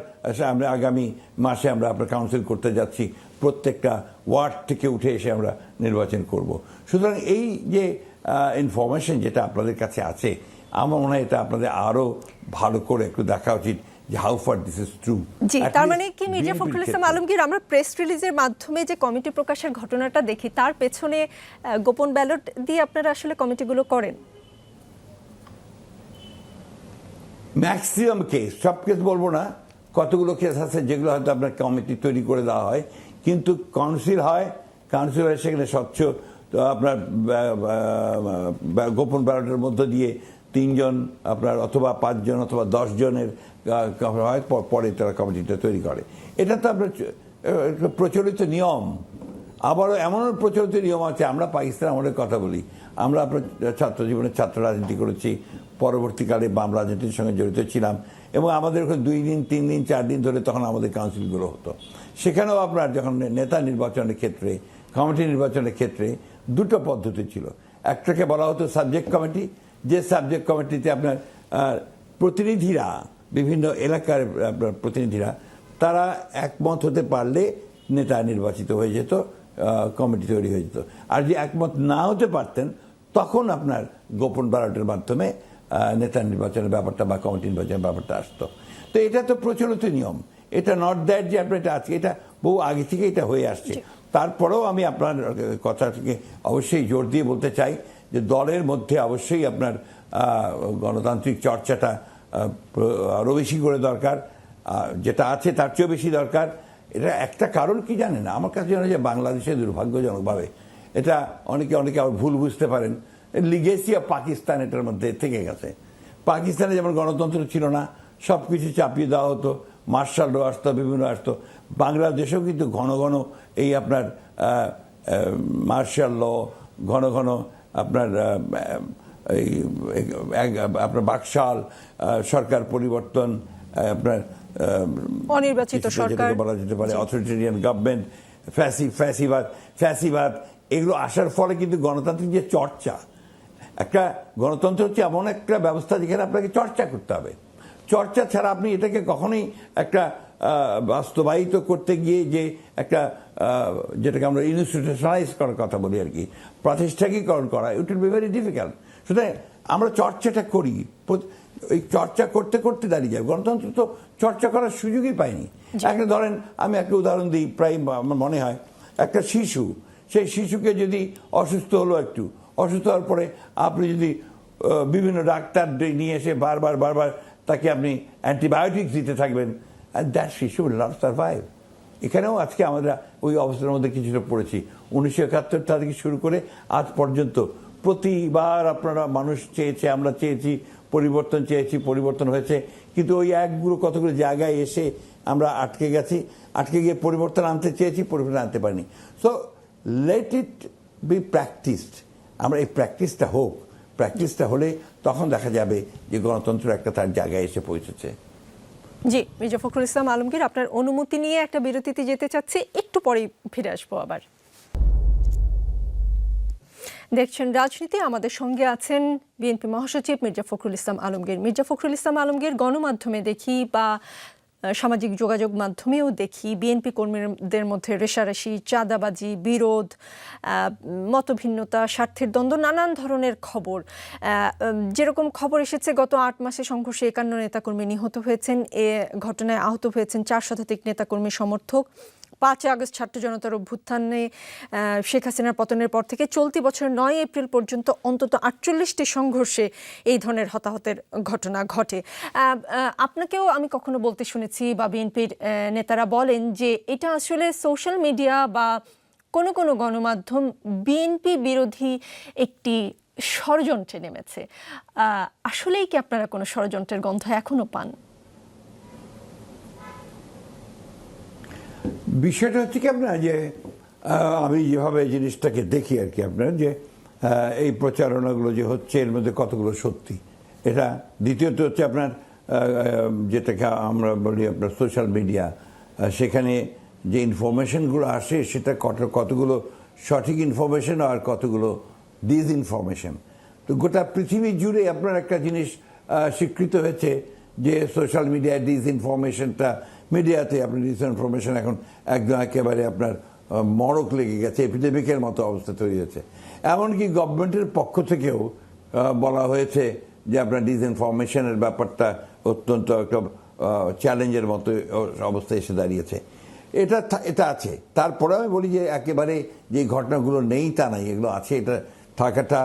আমরা আগামী মাসে আমরা আপনার কাউন্সিল করতে যাচ্ছি, প্রত্যেকটা ওয়ার্ড থেকে উঠে এসে আমরা নির্বাচন করব। সুতরাং এই যে ইনফরমেশন যেটা আপনাদের কাছে আছে, আমার মনে হয় এটা আপনাদের আরও ভালো করে একটু দেখা উচিত যে how far this is true. জি, তার মানে কি মির্জা ফখরুল ইসলাম আলমগীর, আমরা প্রেস রিলিজের মাধ্যমে যে কমিটি প্রকাশের ঘটনাটা দেখি, তার পেছনে গোপন ব্যালট দিয়ে আপনারা আসলে কমিটিগুলো করেন? ম্যাক্সিমাম কেস, সব কেস বলবো না, কতগুলো কেস আছে যেগুলো হয়তো আপনার কমিটি তৈরি করে দেওয়া হয়, কিন্তু কাউন্সিল হয়, কাউন্সিল হয় সেখানে স্বচ্ছ আপনার গোপন ব্যালটের মধ্য দিয়ে 3 জন আপনার অথবা 5 জন অথবা 10 জনের হয়, পরে তারা কমিটিটা তৈরি করে। এটা তো আপনার প্রচলিত নিয়ম। আবারও এমনও প্রচলিত নিয়ম আছে, আমরা পাকিস্তান আমাদের কথা বলি, আমরা আপনার ছাত্র জীবনে ছাত্র রাজনীতি করেছি, পরবর্তীকালে বাম রাজনীতির সঙ্গে জড়িত ছিলাম, এবং আমাদের ওখানে 2 দিন 3 দিন 4 দিন ধরে তখন আমাদের কাউন্সিলগুলো হতো। সেখানেও আপনার যখন নেতা নির্বাচনের ক্ষেত্রে, কমিটি নির্বাচনের ক্ষেত্রে দুটো পদ্ধতি ছিল। একটাকে বলা হতো সাবজেক্ট কমিটি, যে সাবজেক্ট কমিটিতে আপনার প্রতিনিধিরা, বিভিন্ন এলাকার আপনার প্রতিনিধিরা, তারা একমত হতে পারলে নেতা নির্বাচিত হয়ে যেত, কমিটি তৈরি হয়ে যেত। আর যে একমত না হতে পারতেন তখন আপনার গোপন ব্যালটের মাধ্যমে নেতা নির্বাচনের ব্যাপারটা বা কমিটি নির্বাচনের ব্যাপারটা আসতো। তো এটা তো প্রচলিত নিয়ম, এটা নট দ্যাট যে আপনার এটা আজকে, এটা বহু আগে থেকে এটা হয়ে আসছে। তারপরেও আমি আপনার কথাটিকে অবশ্যই জোর দিয়ে বলতে চাই যে দলের মধ্যে অবশ্যই আপনার গণতান্ত্রিক চর্চাটা আরও বেশি করে দরকার, যেটা আছে তার চেয়েও বেশি দরকার। এটা একটা কারণ কি জানেন, আমার কাছে জানা যে বাংলাদেশে দুর্ভাগ্যজনকভাবে এটা অনেকে আবার ভুল বুঝতে পারেন, লিগেসি অফ পাকিস্তান এটার মধ্যে থেকে গেছে। পাকিস্তানে যেমন গণতন্ত্র ছিল না, সব কিছু চাপিয়ে দেওয়া হতো, মার্শাল ল আসতো, বিভিন্ন আসতো। বাংলাদেশেও কিন্তু ঘন ঘন এই আপনার মার্শাল ল, ঘন ঘন আপনার এই আপনার বাকশাল সরকার পরিবর্তন, আপনার অনির্বাচিত সরকার বলা যেতে পারে, অথরিটেরিয়ান গভর্নমেন্ট, ফ্যাসিবাদ, এগুলো আসার ফলে কিন্তু গণতান্ত্রিক যে চর্চা, একটা গণতন্ত্র হচ্ছে এমন একটা ব্যবস্থা যেখানে আপনাকে চর্চা করতে হবে। চর্চা ছাড়া আপনি এটাকে কখনোই একটা বাস্তবায়িত করতে গিয়ে যে একটা যেটাকে আমরা ইনস্টিটিউশনালাইজ করার কথা বলি আর কি, প্রাতিষ্ঠানিকরণ করা, it will be very difficult. সুতরাং আমরা চর্চাটা করি, ওই চর্চা করতে করতে দাঁড়িয়ে যায়। গণতন্ত্র তো চর্চা করার সুযোগই পায়নি। একটা ধরেন, আমি একটা উদাহরণ দিই, প্রায় আমার মনে হয় একটা শিশু, সেই শিশুকে যদি অসুস্থ হলো, একটু অসুস্থ হওয়ার পরে আপনি যদি বিভিন্ন ডাক্তার নিয়ে এসে বারবার তাকে আপনি অ্যান্টিবায়োটিক্স দিতে থাকবেন, and that শিশু will not survive. এখানেও আজকে আমরা ওই অবস্থার মধ্যে কিছুটা পড়েছি। 1971 থেকে শুরু করে আজ পর্যন্ত প্রতিবার আপনারা মানুষ চেয়েছে, আমরা চেয়েছি, পরিবর্তন চেয়েছি, পরিবর্তন হয়েছে, কিন্তু ওই একগুলো কতগুলো জায়গায় এসে আমরা আটকে গেছি, আটকে গিয়ে পরিবর্তন আনতে চেয়েছি, পরিবর্তন আনতে পারিনি। So let it be practised. আমরা এই প্র্যাকটিসটা হোক, প্র্যাকটিসটা হলে তখন দেখা যাবে যে গণতন্ত্র একটা তার জায়গায় এসে পৌঁছেছে। জি, মির্জা ফখরুল ইসলাম আলমগীর, আপনার অনুমতি নিয়ে একটা বিরতিতে যেতে চাচ্ছি, একটু পরেই ফিরে আসবো আবার। দেখছেন রাজনীতি, আমাদের সঙ্গে আছেন বিএনপি মহাসচিব মির্জা ফখরুল ইসলাম আলমগীর। মির্জা ফখরুল ইসলাম আলমগীর, গণমাধ্যমে দেখি বা সামাজিক যোগাযোগ মাধ্যমেও দেখি বিএনপি কর্মীদের মধ্যে রেষারেষি, চাঁদাবাজি, বিরোধ, মতভিন্নতা, স্বার্থের দ্বন্দ্ব, নানান ধরনের খবর। যেরকম খবর এসেছে, গত 8 মাসে সংঘর্ষে 51 নেতাকর্মী নিহত হয়েছেন, এ ঘটনায় আহত হয়েছেন 4 শতাধিক নেতাকর্মী সমর্থক। 5 আগস্ট ছাত্র জনতার অভ্যুত্থানে শেখ হাসিনার পতনের পর থেকে চলতি বছর 9 এপ্রিল পর্যন্ত অন্তত 48টি সংঘর্ষে এই ধরনের হতাহতের ঘটনা ঘটে। আপনাকেও আমি কখনো বলতে শুনেছি বা বিএনপির নেতারা বলেন যে এটা আসলে সোশ্যাল মিডিয়া বা কোনো কোনো গণমাধ্যম বিএনপি বিরোধী একটি ষড়যন্ত্রে নেমেছে। আসলেই কি আপনারা কোনো ষড়যন্ত্রের গন্ধ এখনো পান? বিষয়টা হচ্ছে কি আপনার, যে আমি যেভাবে জিনিসটাকে দেখি আর কি, আপনার যে এই প্রচারণাগুলো যে হচ্ছে এর মধ্যে কতগুলো সত্যি, এটা। দ্বিতীয়ত হচ্ছে আপনার যেটাকে আমরা বলি আপনার সোশ্যাল মিডিয়া, সেখানে যে ইনফরমেশনগুলো আসে সেটা কতগুলো সঠিক ইনফরমেশন আর কতগুলো ডিসইনফরমেশন। তো গোটা পৃথিবী জুড়ে আপনার একটা জিনিস স্বীকৃত হয়েছে যে সোশ্যাল মিডিয়ায় ডিসইনফরমেশনটা, মিডিয়াতে আপনার ডিসইনফরমেশন এখন একদম একেবারে আপনার মড়ক লেগে গেছে, এপিডেমিকের মতো অবস্থা তৈরি হয়েছে। এমনকি গভর্নমেন্টের পক্ষ থেকেও বলা হয়েছে যে আপনার ডিসইনফরমেশনের ব্যাপারটা অত্যন্ত একটা চ্যালেঞ্জের মতো অবস্থায় এসে দাঁড়িয়েছে। এটা আছে। তারপরে আমি বলি যে একেবারে যে ঘটনাগুলো নেই তা নাই, এগুলো আছে। এটা থাকাটা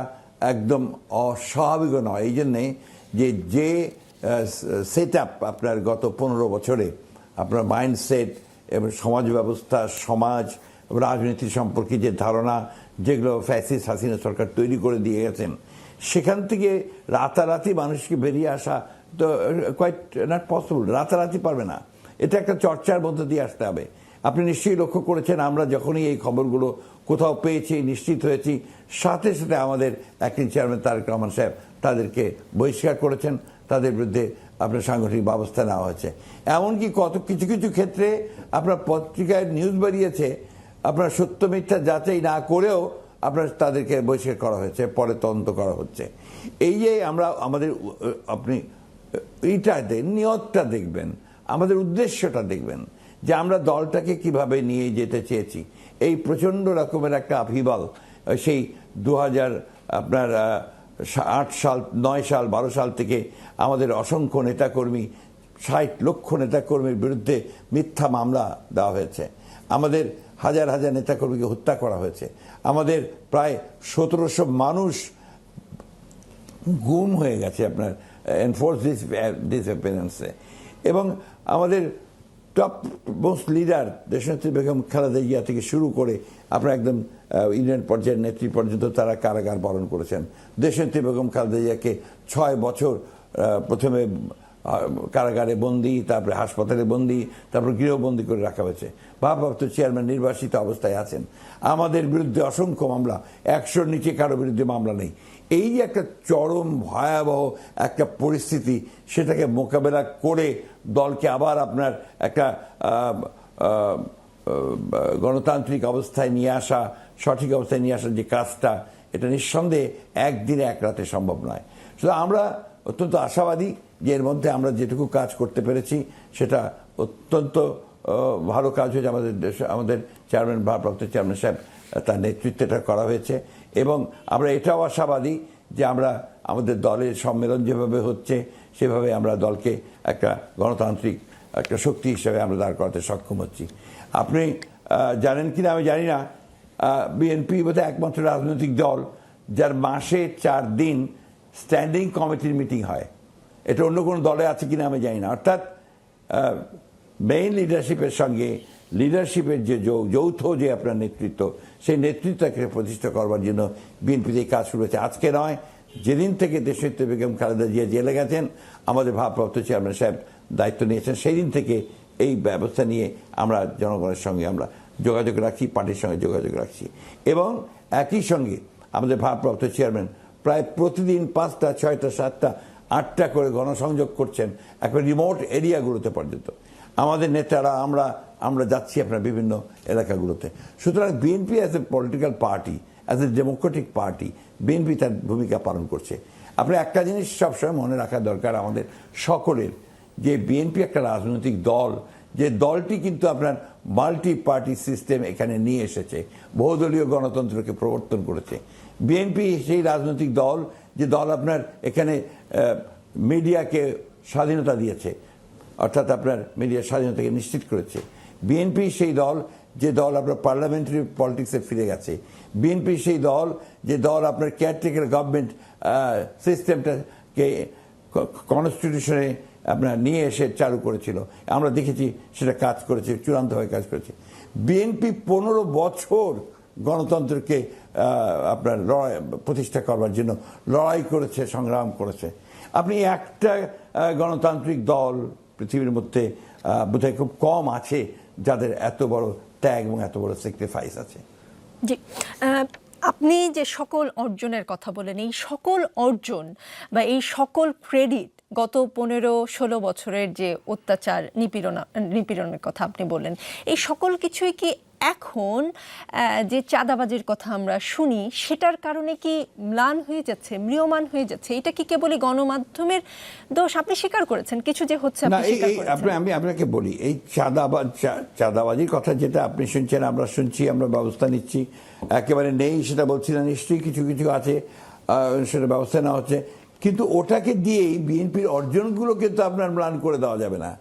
একদম অস্বাভাবিক নয়। এই জন্যে যে সেট আপ আপনার গত 15 বছরে আপনার মাইন্ডসেট এবং সমাজ ব্যবস্থা, সমাজ, রাজনীতি সম্পর্কে যে ধারণা, যেগুলো ফ্যাসিস্ট হাসিনা সরকার তৈরি করে দিয়ে গেছেন, সেখান থেকে রাতারাতি মানুষকে বেরিয়ে আসা তো কোয়াইট নট পসিবল। রাতারাতি পারবে না, এটা একটা চর্চার মধ্যে দিয়ে আসতে হবে। আপনি নিশ্চয়ই লক্ষ্য করেছেন, আমরা যখনই এই খবরগুলো কোথাও পেয়েছি, নিশ্চিত হয়েছি, সাথে সাথে আমাদের অ্যাক্টিং চেয়ারম্যান তারেক রহমান সাহেব তাদেরকে বহিষ্কার করেছেন, তাদের বিরুদ্ধে আপনার সাংগঠনিক ব্যবস্থা নেওয়া হয়েছে। এমনকি কিছু কিছু ক্ষেত্রে আপনার পত্রিকায় নিউজ বেরিয়েছে, আপনার সত্য মিথ্যা যাচাই না করেও আপনার তাদেরকে বহিষ্কার করা হয়েছে, পরে তদন্ত করা হচ্ছে। এই যে আমরা আমাদের আপনি এইটাতে নিয়তটা দেখবেন, আমাদের উদ্দেশ্যটা দেখবেন যে আমরা দলটাকে কিভাবে নিয়ে যেতে চেয়েছি। এই প্রচণ্ড রকমের একটা আভিবল সেই 2008 সাল, 9 সাল, 12 সাল থেকে আমাদের অসংখ্য নেতাকর্মী, 60 লক্ষ নেতাকর্মীর বিরুদ্ধে মিথ্যা মামলা দেওয়া হয়েছে। আমাদের হাজার হাজার নেতাকর্মীকে হত্যা করা হয়েছে। আমাদের প্রায় 1700 মানুষ গুম হয়ে গেছে আপনার এনফোর্স ডিসঅ্যাপিয়ারেন্সে। এবং আমাদের টপ মোস্ট লিডার দেশনেত্রী বেগম খালেদা জিয়া থেকে শুরু করে আপনার একদম ইউনিয়ন পর্যায়ের নেত্রী পর্যন্ত তারা কারাগার বরণ করেছেন। দেশনেত্রী বেগম খালেদা জিয়াকে 6 বছর প্রথমে কারাগারে বন্দী, তারপরে হাসপাতালে বন্দী, তারপর গৃহবন্দী করে রাখা হয়েছে। ভারপ্রাপ্ত চেয়ারম্যান নির্বাসিত অবস্থায় আছেন। আমাদের বিরুদ্ধে অসংখ্য মামলা, 100-র নিচে কারো বিরুদ্ধে মামলা নেই। এই যে একটা চরম ভয়াবহ একটা পরিস্থিতি, সেটাকে মোকাবেলা করে দলকে আবার আপনার একটা গণতান্ত্রিক অবস্থায় নিয়ে আসা, সঠিক অবস্থায় নিয়ে আসার যে কাজটা, এটা নিঃসন্দেহে একদিনে এক রাতে সম্ভব নয়। শুধু আমরা অত্যন্ত আশাবাদী যে এর মধ্যে আমরা যেটুকু কাজ করতে পেরেছি সেটা অত্যন্ত ভালো কাজ হয়েছে। আমাদের চেয়ারম্যান, ভারপ্রাপ্ত চেয়ারম্যান সাহেব, তার নেতৃত্বটা করা হয়েছে। এবং আমরা এটাও আশাবাদী যে আমরা আমাদের দলের সম্মেলন যেভাবে হচ্ছে সেভাবে আমরা দলকে একটা গণতান্ত্রিক একটা শক্তি হিসেবে আমরা দাঁড় করাতে সক্ষম হচ্ছি। আপনি জানেন কিনা আমি জানি না, বিএনপি বোধহয় একমাত্র রাজনৈতিক দল যার মাসে 4 দিন স্ট্যান্ডিং কমিটির মিটিং হয়। এটা অন্য কোনো দলে আছে কিনা আমি জানি না। অর্থাৎ মেইন লিডারশিপের সঙ্গে লিডারশিপের যে যৌথ যে আপনার নেতৃত্ব, সেই নেতৃত্বকে প্রতিষ্ঠা করবার জন্য বিএনপিতে কাজ শুরু হয়েছে। আজকে নয়, যেদিন থেকে দেশনেত্রী বেগম খালেদা জিয়া জেলে গেছেন, আমাদের ভারপ্রাপ্ত চেয়ারম্যান সাহেব দায়িত্ব নিয়েছেন, সেই দিন থেকে এই ব্যবস্থা নিয়ে আমরা জনগণের সঙ্গে আমরা যোগাযোগ রাখি, পার্টির সঙ্গে যোগাযোগ রাখছি। এবং একই সঙ্গে আমাদের ভারপ্রাপ্ত চেয়ারম্যান প্রায় প্রতিদিন 5টা, 6টা, 7টা, 8টা করে গণসংযোগ করছেন একবার রিমোট এরিয়াগুলোতে পর্যন্ত। আমাদের নেতারা আমরা যাচ্ছি আপনার বিভিন্ন এলাকাগুলোতে। সুতরাং BNP as a political party, as a democratic party, BNP তার ভূমিকা পালন করছে। আপনি একটা জিনিস সবসময় মনে রাখা দরকার আমাদের সকলের, যে বিএনপি একটা রাজনৈতিক দল, যে দলটি কিন্তু আপনার মাল্টি পার্টি সিস্টেম এখানে নিয়ে এসেছে, বহুদলীয় গণতন্ত্রকে প্রবর্তন করেছে। বিএনপি সেই রাজনৈতিক দল যে দল আপনার এখানে মিডিয়াকে স্বাধীনতা দিয়েছে, অর্থাৎ আপনার মিডিয়ার স্বাধীনতাকে নিশ্চিত করেছে। বিএনপি সেই দল যে দল আপনার পার্লামেন্টারি পলিটিক্সে ফিরে গেছে। বিএনপি সেই দল যে দল আপনার কেয়ারটেকার গভর্নমেন্ট সিস্টেমটাকে কনস্টিটিউশনে আপনার নিয়ে এসে চালু করেছিল। আমরা দেখেছি সেটা কাজ করেছে, চূড়ান্তভাবে কাজ করেছে। বিএনপি 15 বছর গণতন্ত্রকে আপনার প্রতিষ্ঠা করবার জন্য লড়াই করেছে, সংগ্রাম করেছে। আপনি একটা গণতান্ত্রিক দল পৃথিবীর মধ্যে বোধহয় খুব কম আছে যাদের এত বড় ত্যাগ এবং এত বড় স্যাক্রিফাইস আছে। জি, আপনি যে সকল অর্জনের কথা বলেন, এই সকল অর্জন বা এই সকল ক্রেডিট গত 15-16 বছরের যে অত্যাচার, নিপীড়নের কথা আপনি বললেন, এই সকল কিছুই কি এখন যে চাঁদাবাজির কথা আমরা শুনি সেটার কারণে কি ম্লান হয়ে যাচ্ছে, ম্রিয়মান হয়ে যাচ্ছে? এটা কি কেবলই গণমাধ্যমের দোষ? আপনি স্বীকার করেছেন কিছু যে হচ্ছে, আমি আপনাকে বলি, এই চাঁদাবাজির কথা যেটা আপনি শুনছেন, আমরা শুনছি, আমরা ব্যবস্থা নিচ্ছি। একেবারে নেই সেটা বলছি না, নিশ্চয়ই কিছু কিছু আছে, সেটা ব্যবস্থা নেওয়া হচ্ছে। কিন্তু ওটাকে দিয়েই বিএনপির অর্জনগুলোকে তো আপনার ম্লান করে দেওয়া যাবে না।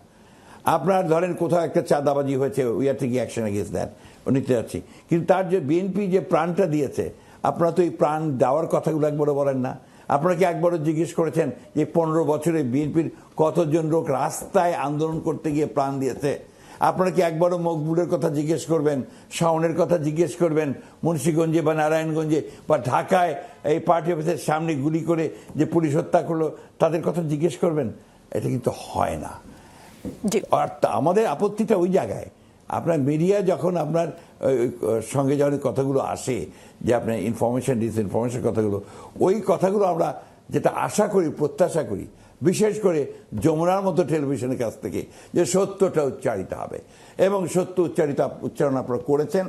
আপনার ধরেন কোথাও একটা চাঁদাবাজি হয়েছে, we are taking action against that, নিতে যাচ্ছি। কিন্তু তার যে বিএনপি যে প্রাণটা দিয়েছে, আপনারা তো এই প্রাণ দেওয়ার কথাগুলো একবারও বলেন না। আপনারা কি একবারও জিজ্ঞেস করেছেন যে 15 বছরে বিএনপির কতজন লোক রাস্তায় আন্দোলন করতে গিয়ে প্রাণ দিয়েছে? আপনারা কি একবারও মকবুলের কথা জিজ্ঞেস করবেন, শাওনের কথা জিজ্ঞেস করবেন, মুন্সিগঞ্জে বা নারায়ণগঞ্জে বা ঢাকায় এই পার্টি অফিসের সামনে গুলি করে যে পুলিশ হত্যা করলো তাদের কথা জিজ্ঞেস করবেন? এটা কিন্তু হয় না। আর আমাদের আপত্তিটা ওই জায়গায়, আপনার মিডিয়া যখন আপনার সঙ্গে যখন কথাগুলো আসে, যে আপনার ইনফরমেশন ডিসইনফরমেশন কথাগুলো, ওই কথাগুলো আমরা যেটা আশা করি, প্রত্যাশা করি, বিশেষ করে যমুনার মতো টেলিভিশনের কাছ থেকে, যে সত্যটা উচ্চারিত হবে, এবং সত্য উচ্চারণ আপনারা করেছেন।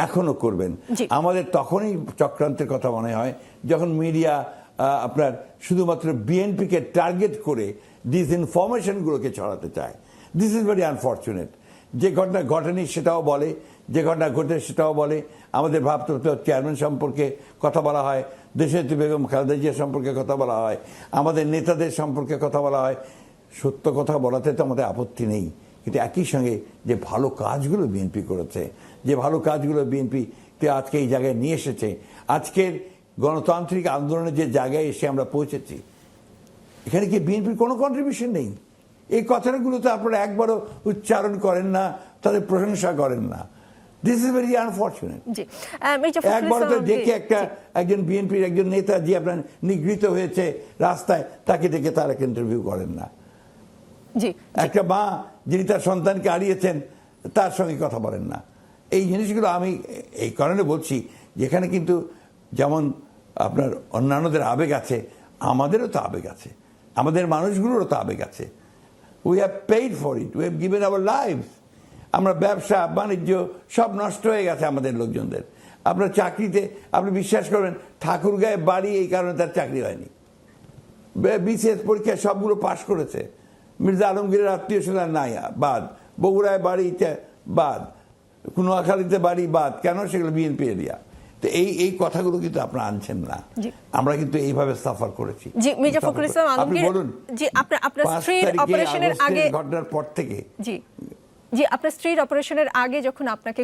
এখনো করবেন। আমাদের তখনই চক্রান্তের কথা মনে হয় যখন মিডিয়া আপনার শুধুমাত্র বিএনপিকে টার্গেট করে ডিসইনফরমেশনগুলোকে ছড়াতে চায়। This is very unfortunate. যে ঘটনা ঘটেনি সেটাও বলে, যে ঘটনা ঘটে সেটাও বলে। আমাদের ভারপ্রাপ্ত চেয়ারম্যান সম্পর্কে কথা বলা হয়, দেশনেত্রী বেগম খালেদা জিয়া সম্পর্কে কথা বলা হয়, আমাদের নেতাদের সম্পর্কে কথা বলা হয়। সত্য কথা বলাতে তো আমাদের আপত্তি নেই, কিন্তু একই সঙ্গে যে ভালো কাজগুলো বিএনপি করেছে, যে ভালো কাজগুলো বিএনপিকে আজকে এই জায়গায় নিয়ে এসেছে, আজকের গণতান্ত্রিক আন্দোলনের যে জায়গায় এসে আমরা পৌঁছেছি, এখানে কি বিএনপির কোনো কন্ট্রিবিউশন নেই? এই কথাগুলো তো আপনারা একবারও উচ্চারণ করেন না, তাদের প্রশংসা করেন না। This is very unfortunate. একবার তো দেখে একজন বিএনপির একজন নেতা যে আপনার নিগৃহীত হয়েছে রাস্তায়, তাকে দেখে তার একটা ইন্টারভিউ করেন না। একটা মা যিনি তার সন্তানকে হারিয়েছেন, তার সঙ্গে কথা বলেন না। এই জিনিসগুলো আমি এই কারণে বলছি, যেখানে কিন্তু যেমন আপনার অন্যান্যদের আবেগ আছে, আমাদেরও তো আবেগ আছে, আমাদের মানুষগুলোরও তো আবেগ আছে। We have paid for it, we have given our lives. আমরা ব্যবসা বাণিজ্য সব নষ্ট হয়ে গেছে আমাদের লোকজনদের। আপনার চাকরিতে আপনি বিশ্বাস করবেন, ঠাকুরগাঁয়ে বাড়ি এই কারণে তার চাকরি হয়নি। বিসিএস পরীক্ষায় সবগুলো পাশ করেছে, মির্জা আলমগীরের আত্মীয় স্বজন নাই বাদ, বগুড়ায় বাড়ি বাদ, নোয়াখালীতে বাড়ি বাদ। কেন? সেগুলো বিএনপি এরিয়া। তো এই কথাগুলো কিন্তু আপনারা আনছেন না। আমরা কিন্তু এইভাবে সাফার করেছি। জি, মির্জা ফখরুল ইসলাম আলমগীর, বলুন। জি, আপনার স্ত্রীর অপারেশনের আগে, ঘটনার পর থেকে, জি আপনার স্ত্রীর অপারেশনের আগে যখন আপনাকে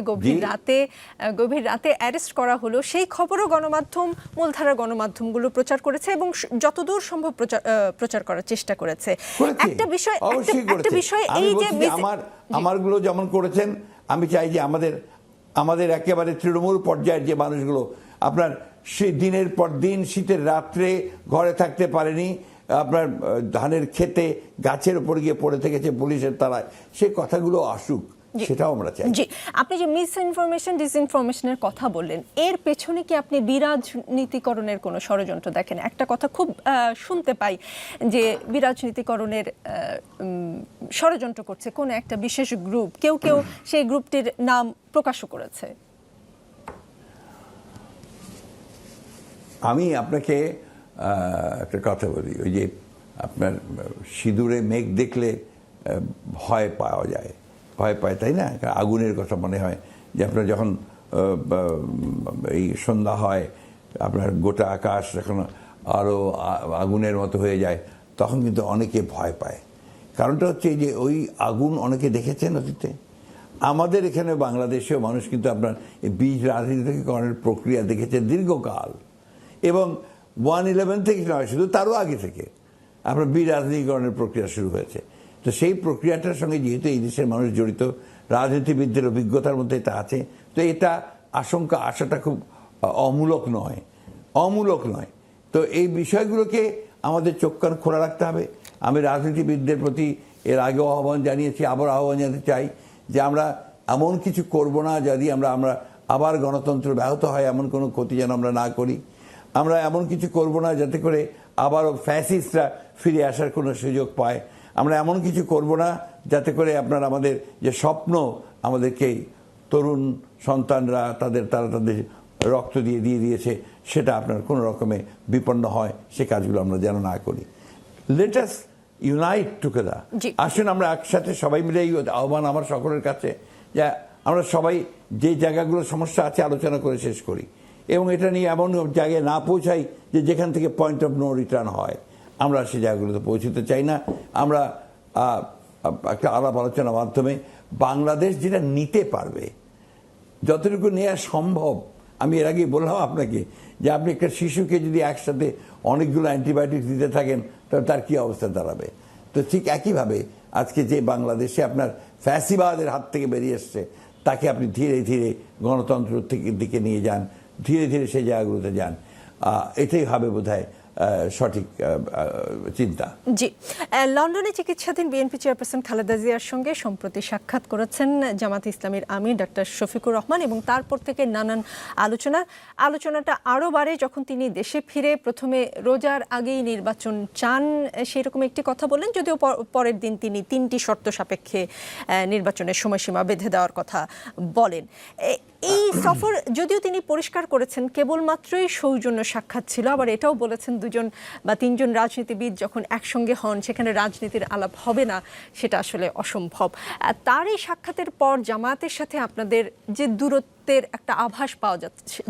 গভীর রাতে অ্যারেস্ট করা হলো, সেই খবরও গণমাধ্যম, মূলধারার গণমাধ্যমগুলো প্রচার করেছে এবং যতদূর সম্ভব প্রচার করার চেষ্টা করেছে। একটা বিষয় এই যে আমারগুলো যেমন করেছেন, আমি চাই যে আমাদের একেবারে তৃণমূল পর্যায়ের যে মানুষগুলো আপনার সেই দিনের পর দিন শীতের রাত্রে ঘরে থাকতে পারেনি, আপনার ধানের খেতে গাছের উপর গিয়ে পড়ে থেকেছে পুলিশের তাড়ায়, সেই কথাগুলো আসুক, সেটাও আমরা চাই। জি, আপনি যে মিস ইনফরমেশন ডিসইনফরমেশনের কথা বললেন, এর পেছনে কি আপনি বিরাজনীতিকরণের কোনো ষড়যন্ত্র দেখেন? একটা কথা খুব শুনতে পাই যে বিরাজনীতিকরণের ষড়যন্ত্র করছে কোন একটা বিশেষ গ্রুপ, কেউ সেই গ্রুপটির নাম প্রকাশও করেছে। আমি আপনাকে একটা কথা বলি, ওই যে আপনার সিঁদুরে মেঘ দেখলে ভয় পায়, তাই না? আগুনের কথা মনে হয় যে আপনার যখন এই সন্ধ্যা হয়, আপনার গোটা আকাশ যখন আরো আগুনের মতো হয়ে যায়, তখন কিন্তু অনেকে ভয় পায়। কারণটা হচ্ছে যে ওই আগুন অনেকে দেখেছেন অতীতে। আমাদের এখানে বাংলাদেশেও মানুষ কিন্তু আপনার বীজ রাজনীতিকরণের প্রক্রিয়া দেখেছে দীর্ঘকাল, এবং 1/11 থেকে নয়, শুধু তারও আগে থেকে আপনার বিরাজনীতিকরণের প্রক্রিয়া শুরু হয়েছে। তো সেই প্রক্রিয়াটার সঙ্গে যেহেতু এই দেশের মানুষ জড়িত, রাজনীতিবিদদের অভিজ্ঞতার মধ্যে এটা আছে, তো এটা আশঙ্কা আসাটা খুব অমূলক নয়। তো এই বিষয়গুলোকে আমাদের চোখ কান খোলা রাখতে হবে। আমি রাজনীতিবিদদের প্রতি এর আগেও আহ্বান জানিয়েছি, আবার আহ্বান জানাতে চাই যে আমরা এমন কিছু করব না যদি আমরা আবার গণতন্ত্র ব্যাহত হয়, এমন কোনো ক্ষতি যেন আমরা না করি। আমরা এমন কিছু করব না যাতে করে আবারও ফ্যাসিস্টরা ফিরে আসার কোনো সুযোগ পায়। আমরা এমন কিছু করব না যাতে করে আপনার আমাদের যে স্বপ্ন, আমাদেরকে তরুণ সন্তানরা তারা তাদের রক্ত দিয়ে দিয়েছে, সেটা আপনার কোনো রকমে বিপন্ন হয়, সে কাজগুলো আমরা যেন না করি। Let us unite together. আসুন আমরা একসাথে সবাই মিলে, এই আহ্বান আমার সকলের কাছে, যে আমরা সবাই যে জায়গাগুলো সমস্যা আছে আলোচনা করে শেষ করি, এবং এটা নিয়ে এমন জায়গায় না পৌঁছাই যে যেখান থেকে পয়েন্ট অফ নো রিটার্ন হয়। আমরা সেই জায়গাগুলোতে পৌঁছতে চাই না। আমরা একটা আলাপ আলোচনার মাধ্যমে বাংলাদেশ যেটা নিতে পারবে, যতটুকু নেওয়া সম্ভব। আমি এর আগেই বললাম আপনাকে যে আপনি একটা শিশুকে যদি একসাথে অনেকগুলো অ্যান্টিবায়োটিক দিতে থাকেন, তাহলে তার কী অবস্থা দাঁড়াবে। তো ঠিক একইভাবে আজকে যে বাংলাদেশে আপনার ফ্যাসিবাদের হাত থেকে বেরিয়ে এসছে, তাকে আপনি ধীরে ধীরে গণতন্ত্র দিকে নিয়ে যান, ধীরে ধীরে সেই জায়গাগুলোতে যান। এটাই হবে বোধহয় সঠিক চিন্তা। জি, লন্ডনে চিকিৎসাধীন বিএনপি চেয়ারপারসন খালেদা জিয়ার সঙ্গে সম্প্রতি সাক্ষাৎ করেছেন জামাত ইসলামীর আমির ডাক্তার শফিকুর রহমান, এবং তারপর থেকে নানান আলোচনাটা আরও বাড়ে যখন তিনি দেশে ফিরে প্রথমে রোজার আগেই নির্বাচন চান, সেরকম একটি কথা বললেন, যদিও পরের দিন তিনি 3টি শর্ত সাপেক্ষে নির্বাচনের সময়সীমা বেঁধে দেওয়ার কথা বলেন। এই সফর যদিও তিনি পরিষ্কার করেছেন কেবলমাত্রই সৌজন্য সাক্ষাৎ ছিল, আবার এটাও বলেছেন দুজন বা তিনজন রাজনীতিবিদ যখন একসঙ্গে হন সেখানে রাজনীতির আলাপ হবে না, সেটা আসলে অসম্ভব। তার এই সাক্ষাতের পর জামায়াতের সাথে আপনাদের যে দূরত্বের একটা আভাস পাওয়া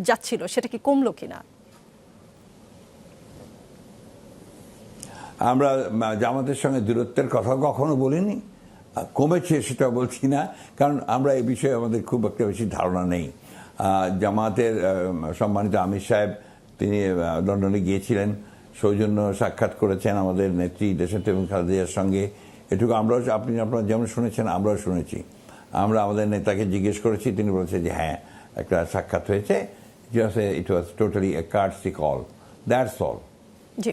যাচ্ছিল সেটা কি কমলো কিনা? আমরা জামাতের সঙ্গে দূরত্বের কথা কখনো বলিনি, কমেছে সেটা বলছি না, কারণ আমরা এই বিষয়ে আমাদের খুব একটা বেশি ধারণা নেই। জামাতের সম্মানিত আমির সাহেব তিনি লন্ডনে গিয়েছিলেন, সৌজন্য সাক্ষাৎ করেছেন আমাদের নেত্রী দেশনেত্রী এবং খালেদা জিয়ার সঙ্গে, এটুকু আমরাও আপনারা যেমন শুনেছেন আমরাও শুনেছি। আমরা আমাদের নেতাকে জিজ্ঞেস করেছি, তিনি বলেছেন যে হ্যাঁ একটা সাক্ষাৎ হয়েছে, it was totally a courtesy call, that's all. জি,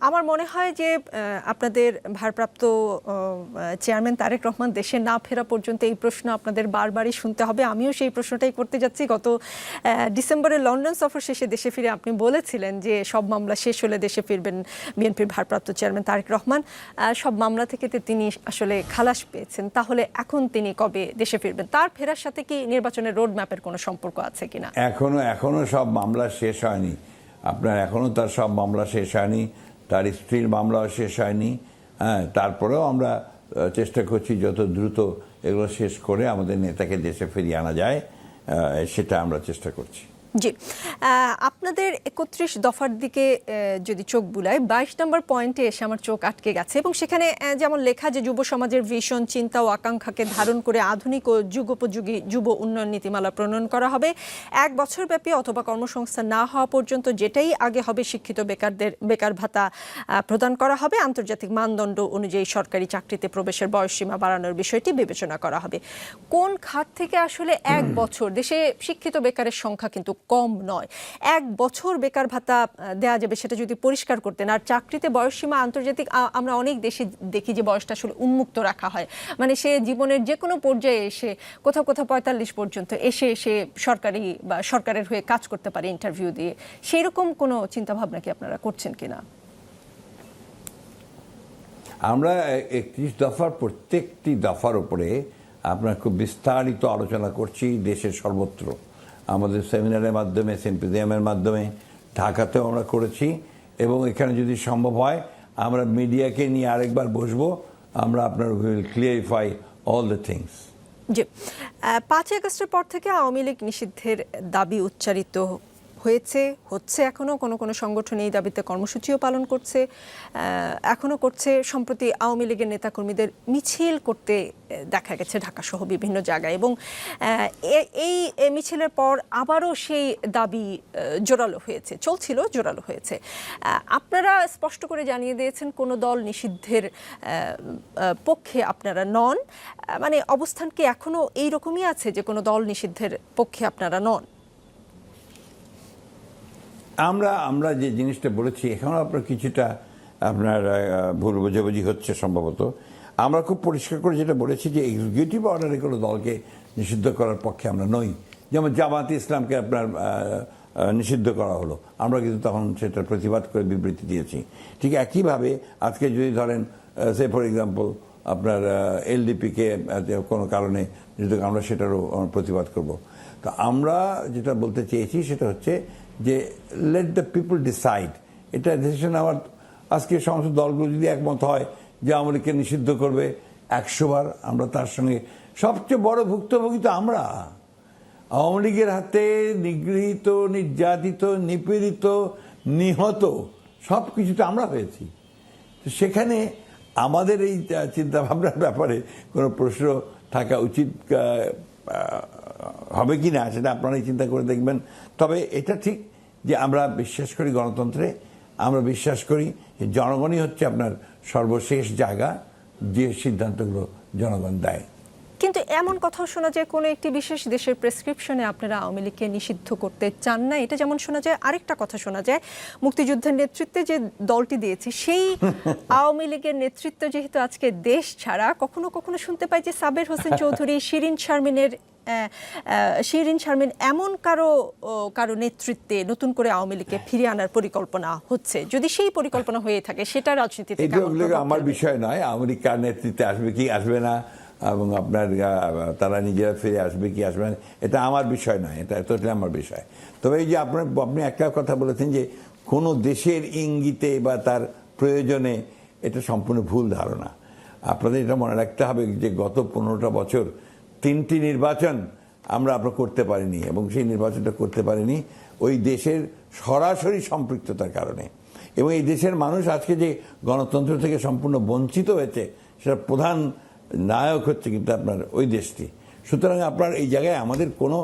আমার মনে হয় যে আপনাদের ভারপ্রাপ্ত চেয়ারম্যান তারেক রহমান দেশে না ফেরা পর্যন্ত এই প্রশ্ন আপনাদের বারবারই শুনতে হবে। আমিও সেই প্রশ্নটাই করতে যাচ্ছি। গত ডিসেম্বরে লন্ডন সফর শেষে দেশে ফিরে আপনি বলেছিলেন যে সব মামলা শেষ হলে দেশে ফিরবেন বিএনপির ভারপ্রাপ্ত চেয়ারম্যান তারেক রহমান। সব মামলা থেকে তিনি আসলে খালাস পেয়েছেন, তাহলে এখন তিনি কবে দেশে ফিরবেন? তার ফেরার সাথে কি নির্বাচনের রোড ম্যাপের কোনো সম্পর্ক আছে কিনা? এখনো সব মামলা শেষ হয়নি, আপনার এখনো তার সব মামলা শেষ হয়নি, তার স্ত্রীর মামলাও শেষ হয়নি। হ্যাঁ, তারপরেও আমরা চেষ্টা করছি যত দ্রুত এগুলো শেষ করে আমাদের নেতাকে দেশে ফিরিয়ে আনা যায়, সেটা আমরা চেষ্টা করছি। জি, আপনাদের 31 দফার দিকে যদি চোখ বুলাই, 22 নম্বর পয়েন্টে এসে আমার চোখ আটকে গেছে এবং সেখানে যেমন লেখা যে যুব সমাজের ভিশন, চিন্তা ও আকাঙ্ক্ষাকে ধারণ করে আধুনিক ও যুগোপযোগী যুব উন্নয়ন নীতিমালা প্রণয়ন করা হবে। 1 বছরব্যাপী অথবা কর্মসংস্থান না হওয়া পর্যন্ত যেটাই আগে হবে শিক্ষিত বেকারদের বেকার ভাতা প্রদান করা হবে। আন্তর্জাতিক মানদণ্ড অনুযায়ী সরকারি চাকরিতে প্রবেশের বয়সসীমা বাড়ানোর বিষয়টি বিবেচনা করা হবে। কোন খাত থেকে আসলে 1 বছর, দেশে শিক্ষিত বেকারের সংখ্যা কিন্তু কম নয়, 1 বছর বেকার ভাতা দেওয়া যাবে সেটা যদি পরিষ্কার করতেন। আর চাকরিতে বয়সসীমা আন্তর্জাতিক, আমরা অনেক দেশে দেখি যে বয়সটা আসলে উন্মুক্ত রাখা হয়, মানে সে জীবনের যে কোনো পর্যায়ে এসে কোথাও 45 পর্যন্ত এসে সরকারি বা সরকারের হয়ে কাজ করতে পারে ইন্টারভিউ দিয়ে। সেই রকম কোনো চিন্তাভাবনা কি আপনারা করছেন কিনা? আমরা 31 দফার প্রত্যেকটি দফার উপরে আপনার খুব বিস্তারিত আলোচনা করছি দেশের সর্বত্র, আমাদের সেমিনারের মাধ্যমে, সিম্পোজিয়ামের মাধ্যমে, ঢাকাতেও আমরা করেছি এবং এখানে যদি সম্ভব হয় আমরা মিডিয়াকে নিয়ে আরেকবার বসবো, আমরা আপনার will clarify all the things. জি, 5 আগস্টের পর থেকে আওয়ামী লীগ নিষিদ্ধের দাবি উচ্চারিত হচ্ছে এখনো কোনো সংগঠন এই দাবিতে কর্মসূচিও পালন করছে, এখনো করছে। সম্প্রতি আওয়ামী লীগের নেতাকর্মীদের মিছিল করতে দেখা গেছে ঢাকা সহ বিভিন্ন জায়গায় এবং এই মিছিলের পর আবারও সেই দাবি জোরালো হয়েছে। আপনারা স্পষ্ট করে জানিয়ে দিয়েছেন কোনো দল নিষিদ্ধের পক্ষে আপনারা নন, মানে অবস্থান কি এখনো এই রকমই আছে যে কোনো দল নিষিদ্ধের পক্ষে আপনারা নন? আমরা যে জিনিসটা বলেছি এখনও আপনার কিছুটা আপনার ভুল বোঝাবুঝি হচ্ছে সম্ভবত। আমরা খুব পরিষ্কার করে যেটা বলেছি যে এক্সিকিউটিভ অর্ডারে কোনো দলকে নিষিদ্ধ করার পক্ষে আমরা নই। যেমন জামাতে ইসলামকে আপনার নিষিদ্ধ করা হলো, আমরা কিন্তু তখন সেটার প্রতিবাদ করে বিবৃতি দিয়েছি। ঠিক একইভাবে আজকে যদি ধরেন সে ফর এক্সাম্পল আপনার এলডিপিকে কোনো কারণে নিষিদ্ধ, আমরা সেটারও প্রতিবাদ করব। তো আমরা যেটা বলতে চেয়েছি সেটা হচ্ছে যে লেট দ্য পিপল ডিসাইড, এটা ডিসিশন নেওয়ার। আজকে সমস্ত দলগুলো যদি একমত হয় যে আওয়ামী লীগকে নিষিদ্ধ করবে 100 বার, আমরা তার সঙ্গে, সবচেয়ে বড় ভুক্তভোগী তো আমরা। আওয়ামী লীগের হাতে নিগৃহীত, নির্যাতিত, নিপীড়িত, নিহত সব কিছুতে আমরা হয়েছি। তো সেখানে আমাদের এই চিন্তাভাবনার ব্যাপারে কোনো প্রশ্ন থাকা উচিত হবে কি না সেটা আপনারাই চিন্তা করে দেখবেন। তবে এটা ঠিক যে আমরা বিশ্বাস করি গণতন্ত্রে, আমরা বিশ্বাস করি যে জনগণই হচ্ছে আপনার সর্বশেষ জায়গা, যে সিদ্ধান্তগুলো জনগণ দেয়। কিন্তু এমন কথাও শোনা যায় কোনো একটি বিশেষ দেশের প্রেসক্রিপশনে আপনারা আওয়ামী লীগকে নিষিদ্ধ করতে চান না, এটা যেমন শোনা যায়। আরেকটা কথা শোনা যায়, মুক্তিযুদ্ধের নেতৃত্বে যে দলটি দিয়েছে সেই আওয়ামী লীগের নেতৃত্ব যেহেতু আজকে দেশ ছাড়া, কখনো কখনো শুনতে পাই যে সাবের হোসেন চৌধুরী, শিরিন শারমিন এমন কারো নেতৃত্বে নতুন করে আওয়ামী লীগকে ফিরিয়ে আনার পরিকল্পনা হচ্ছে। যদি সেই পরিকল্পনা হয়ে থাকে সেটা রাজনীতিতে আমার বিষয় নয়, আওয়ামী লীগ কার নেতৃত্বে আসবে কি আসবে না, এবং আপনার তারা নিজেরা ফিরে আসবে কি আসবে না, এটা আমার বিষয় নয়, এটা টোটালি আমার বিষয়। তবে এই যে আপনি একটা কথা বলেছেন যে কোনো দেশের ইঙ্গিতে বা তার প্রয়োজনে, এটা সম্পূর্ণ ভুল ধারণা। আপনাদের এটা মনে রাখতে হবে যে গত 15টা বছর 3টি নির্বাচন আমরা করতে পারিনি, এবং সেই নির্বাচনটা করতে পারিনি ওই দেশের সরাসরি সম্পৃক্ততার কারণে। এবং এই দেশের মানুষ আজকে যে গণতন্ত্র থেকে সম্পূর্ণ বঞ্চিত হয়েছে, সেটা প্রধান নায়ক হচ্ছে কিন্তু আপনার ওই দেশটি। সুতরাং আপনার এই জায়গায় আমাদের কোনো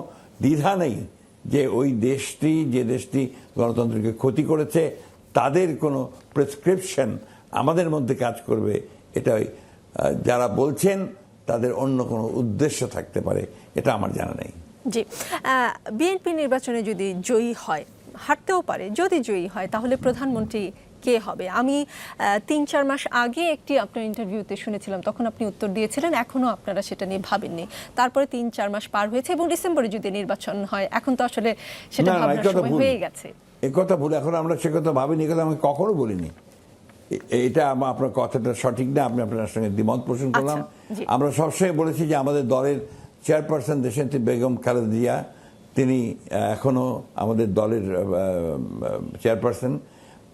দ্বিধা নেই যে ওই দেশটি, যে দেশটি গণতন্ত্রকে ক্ষতি করেছে, তাদের কোনো প্রেসক্রিপশন আমাদের মধ্যে কাজ করবে, এটাই যারা বলছেন তাদের অন্য কোনো উদ্দেশ্য থাকতে পারে, এটা আমার জানা নেই। জি, বিএনপি নির্বাচনে যদি জয়ী হয়, হারতেও পারে, যদি জয়ী হয় তাহলে প্রধানমন্ত্রী কে হবে? আমি 3-4 মাস আগে একটি আপনার ইন্টারভিউতে শুনেছিলাম, তখন আপনি উত্তর দিয়েছিলেন এখনো আপনারা সেটা নিয়ে ভাবেননি। তারপরে 3-4 মাস পার হয়েছে এবং ডিসেম্বরে যদি নির্বাচন হয়, এখন তো আসলে সেটা ভাবনার সময় হয়ে গেছে। এই কথা ভুল, এখন আমরা সে কথা ভাবিনি, কথা আমি কখনো বলিনি। এটা আপনার কথাটা সঠিক না, আমি আপনার সঙ্গে দ্বিমত পোষণ করলাম। আমরা সবসময় বলেছি যে আমাদের দলের চেয়ারপারসন দেশনেত্রী বেগম খালেদা জিয়া, তিনি এখনো আমাদের দলের চেয়ারপারসন।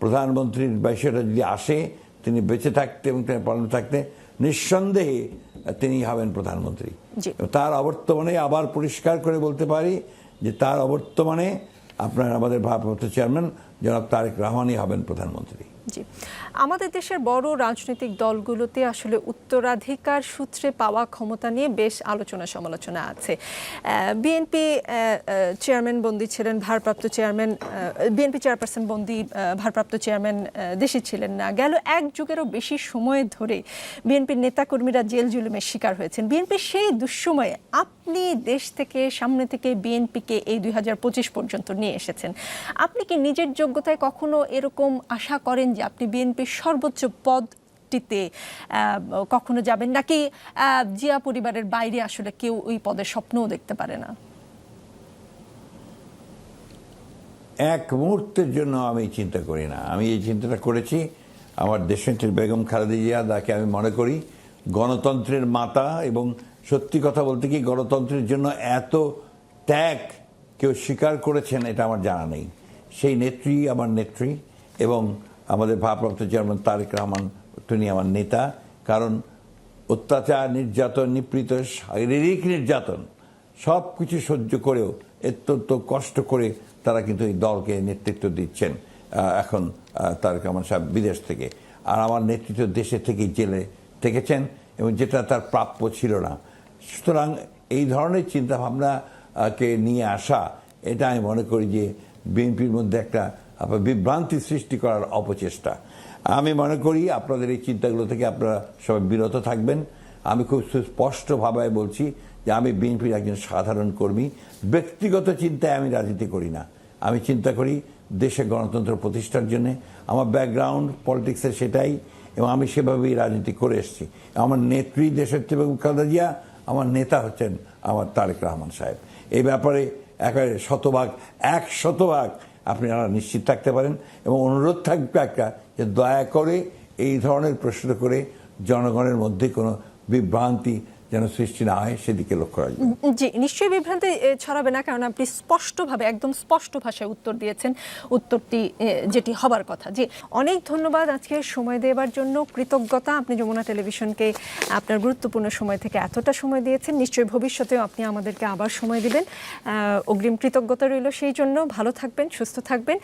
প্রধানমন্ত্রীর বিষয়টা যদি আসে, তিনি বেঁচে থাকতে এবং তিনি পালন থাকতে নিঃসন্দেহে তিনি হবেন প্রধানমন্ত্রী। তার অবর্তমানে আবার পরিষ্কার করে বলতে পারি যে তার অবর্তমানে আপনার আমাদের ভারপ্রাপ্ত চেয়ারম্যান জনাব তারেক রহমানই হবেন প্রধানমন্ত্রী। জি, আমাদের দেশের বড় রাজনৈতিক দলগুলোতে আসলে উত্তরাধিকার সূত্রে পাওয়া ক্ষমতা নিয়ে বেশ আলোচনা সমালোচনা আছে। বিএনপি চেয়ারম্যান বন্দী ছিলেন, ভারপ্রাপ্ত চেয়ারম্যান, বিএনপি চেয়ারপারসন বন্দী, ভারপ্রাপ্ত চেয়ারম্যান দেশে ছিলেন না। গেল এক যুগেরও বেশি সময় ধরে বিএনপির নেতাকর্মীরা জেল জুলুমের শিকার হয়েছেন। বিএনপির সেই দুঃসময়ে আপনি দেশ থেকে, সামনে থেকে বিএনপিকে এই 2025 পর্যন্ত নিয়ে এসেছেন। আপনি কি নিজের যোগ্যতায় কখনো এরকম আশা করেন যে আপনি বিএনপির সর্বোচ্চ পদটিতে কখনো যাবেন, নাকি জিয়া পরিবারের বাইরে আসলে কেউ ওই পদের স্বপ্নও দেখতে পারে না? এক মুহূর্তের জন্য আমি চিন্তা করি না। আমি এই চিন্তাটা করেছি, আমার দেশনেত্রী বেগম খালেদা জিয়া, তাকে আমি মনে করি গণতন্ত্রের মাতা, এবং সত্যি কথা বলতে কি গণতন্ত্রের জন্য এত ত্যাগ কেউ স্বীকার করেছেন এটা আমার জানা নেই। সেই নেত্রী আমার নেত্রী, এবং আমাদের ভারপ্রাপ্ত চেয়ারম্যান তারেক রহমান তিনি আমার নেতা। কারণ অত্যাচার, নির্যাতন, নিপীড়িত, শারীরিক নির্যাতন সব কিছু সহ্য করেও অত্যন্ত কষ্ট করে তারা কিন্তু এই দলকে নেতৃত্ব দিচ্ছেন এখন তারেক রহমান সাহেব বিদেশ থেকে। আর আমার নেতৃত্ব দেশে থেকেই জেলে থেকেছেন, এবং যেটা তার প্রাপ্য ছিল না। সুতরাং এই ধরনের চিন্তাভাবনাকে নিয়ে আসা, এটা আমি মনে করি যে বিএনপির মধ্যে একটা বিভ্রান্তি সৃষ্টি করার অপচেষ্টা। আমি মনে করি আপনাদের এই চিন্তাগুলো থেকে আপনারা সবাই বিরত থাকবেন। আমি খুব সুস্পষ্টভাবে বলছি যে আমি বিএনপির একজন সাধারণ কর্মী। ব্যক্তিগত চিন্তায় আমি রাজনীতি করি না, আমি চিন্তা করি দেশে গণতন্ত্র প্রতিষ্ঠার জন্য। আমার ব্যাকগ্রাউন্ড পলিটিক্সের সেটাই, এবং আমি সেভাবেই রাজনীতি করে এসেছি। আমার নেত্রী দেশনেত্রী বেগম খালেদা জিয়া, আমার নেতা হচ্ছেন আমার তারেক রহমান সাহেব। এই ব্যাপারে একেবারে 100% আপনারা নিশ্চিত থাকতে পারেন। এবং অনুরোধ থাকবে একটা, যে দয়া করে এই ধরনের প্রশ্ন করে জনগণের মধ্যে কোনো বিভ্রান্তি যেন সৃষ্টি না হয়, সেদিকে লক্ষ্য রাখবেন। জি, নিশ্চয়ই বিভ্রান্তি ছড়াবে না, কারণ আপনি স্পষ্টভাবে, একদম স্পষ্ট ভাষায় উত্তর দিয়েছেন, উত্তরটি যেটি হবার কথা। জি, অনেক ধন্যবাদ আজকে সময় দেওয়ার জন্য, কৃতজ্ঞতা। আপনি যমুনা টেলিভিশনকে আপনার গুরুত্বপূর্ণ সময় থেকে এতটা সময় দিয়েছেন। নিশ্চয়ই ভবিষ্যতেও আপনি আমাদেরকে আবার সময় দিবেন, অগ্রিম কৃতজ্ঞতা রইল সেই জন্য। ভালো থাকবেন, সুস্থ থাকবেন।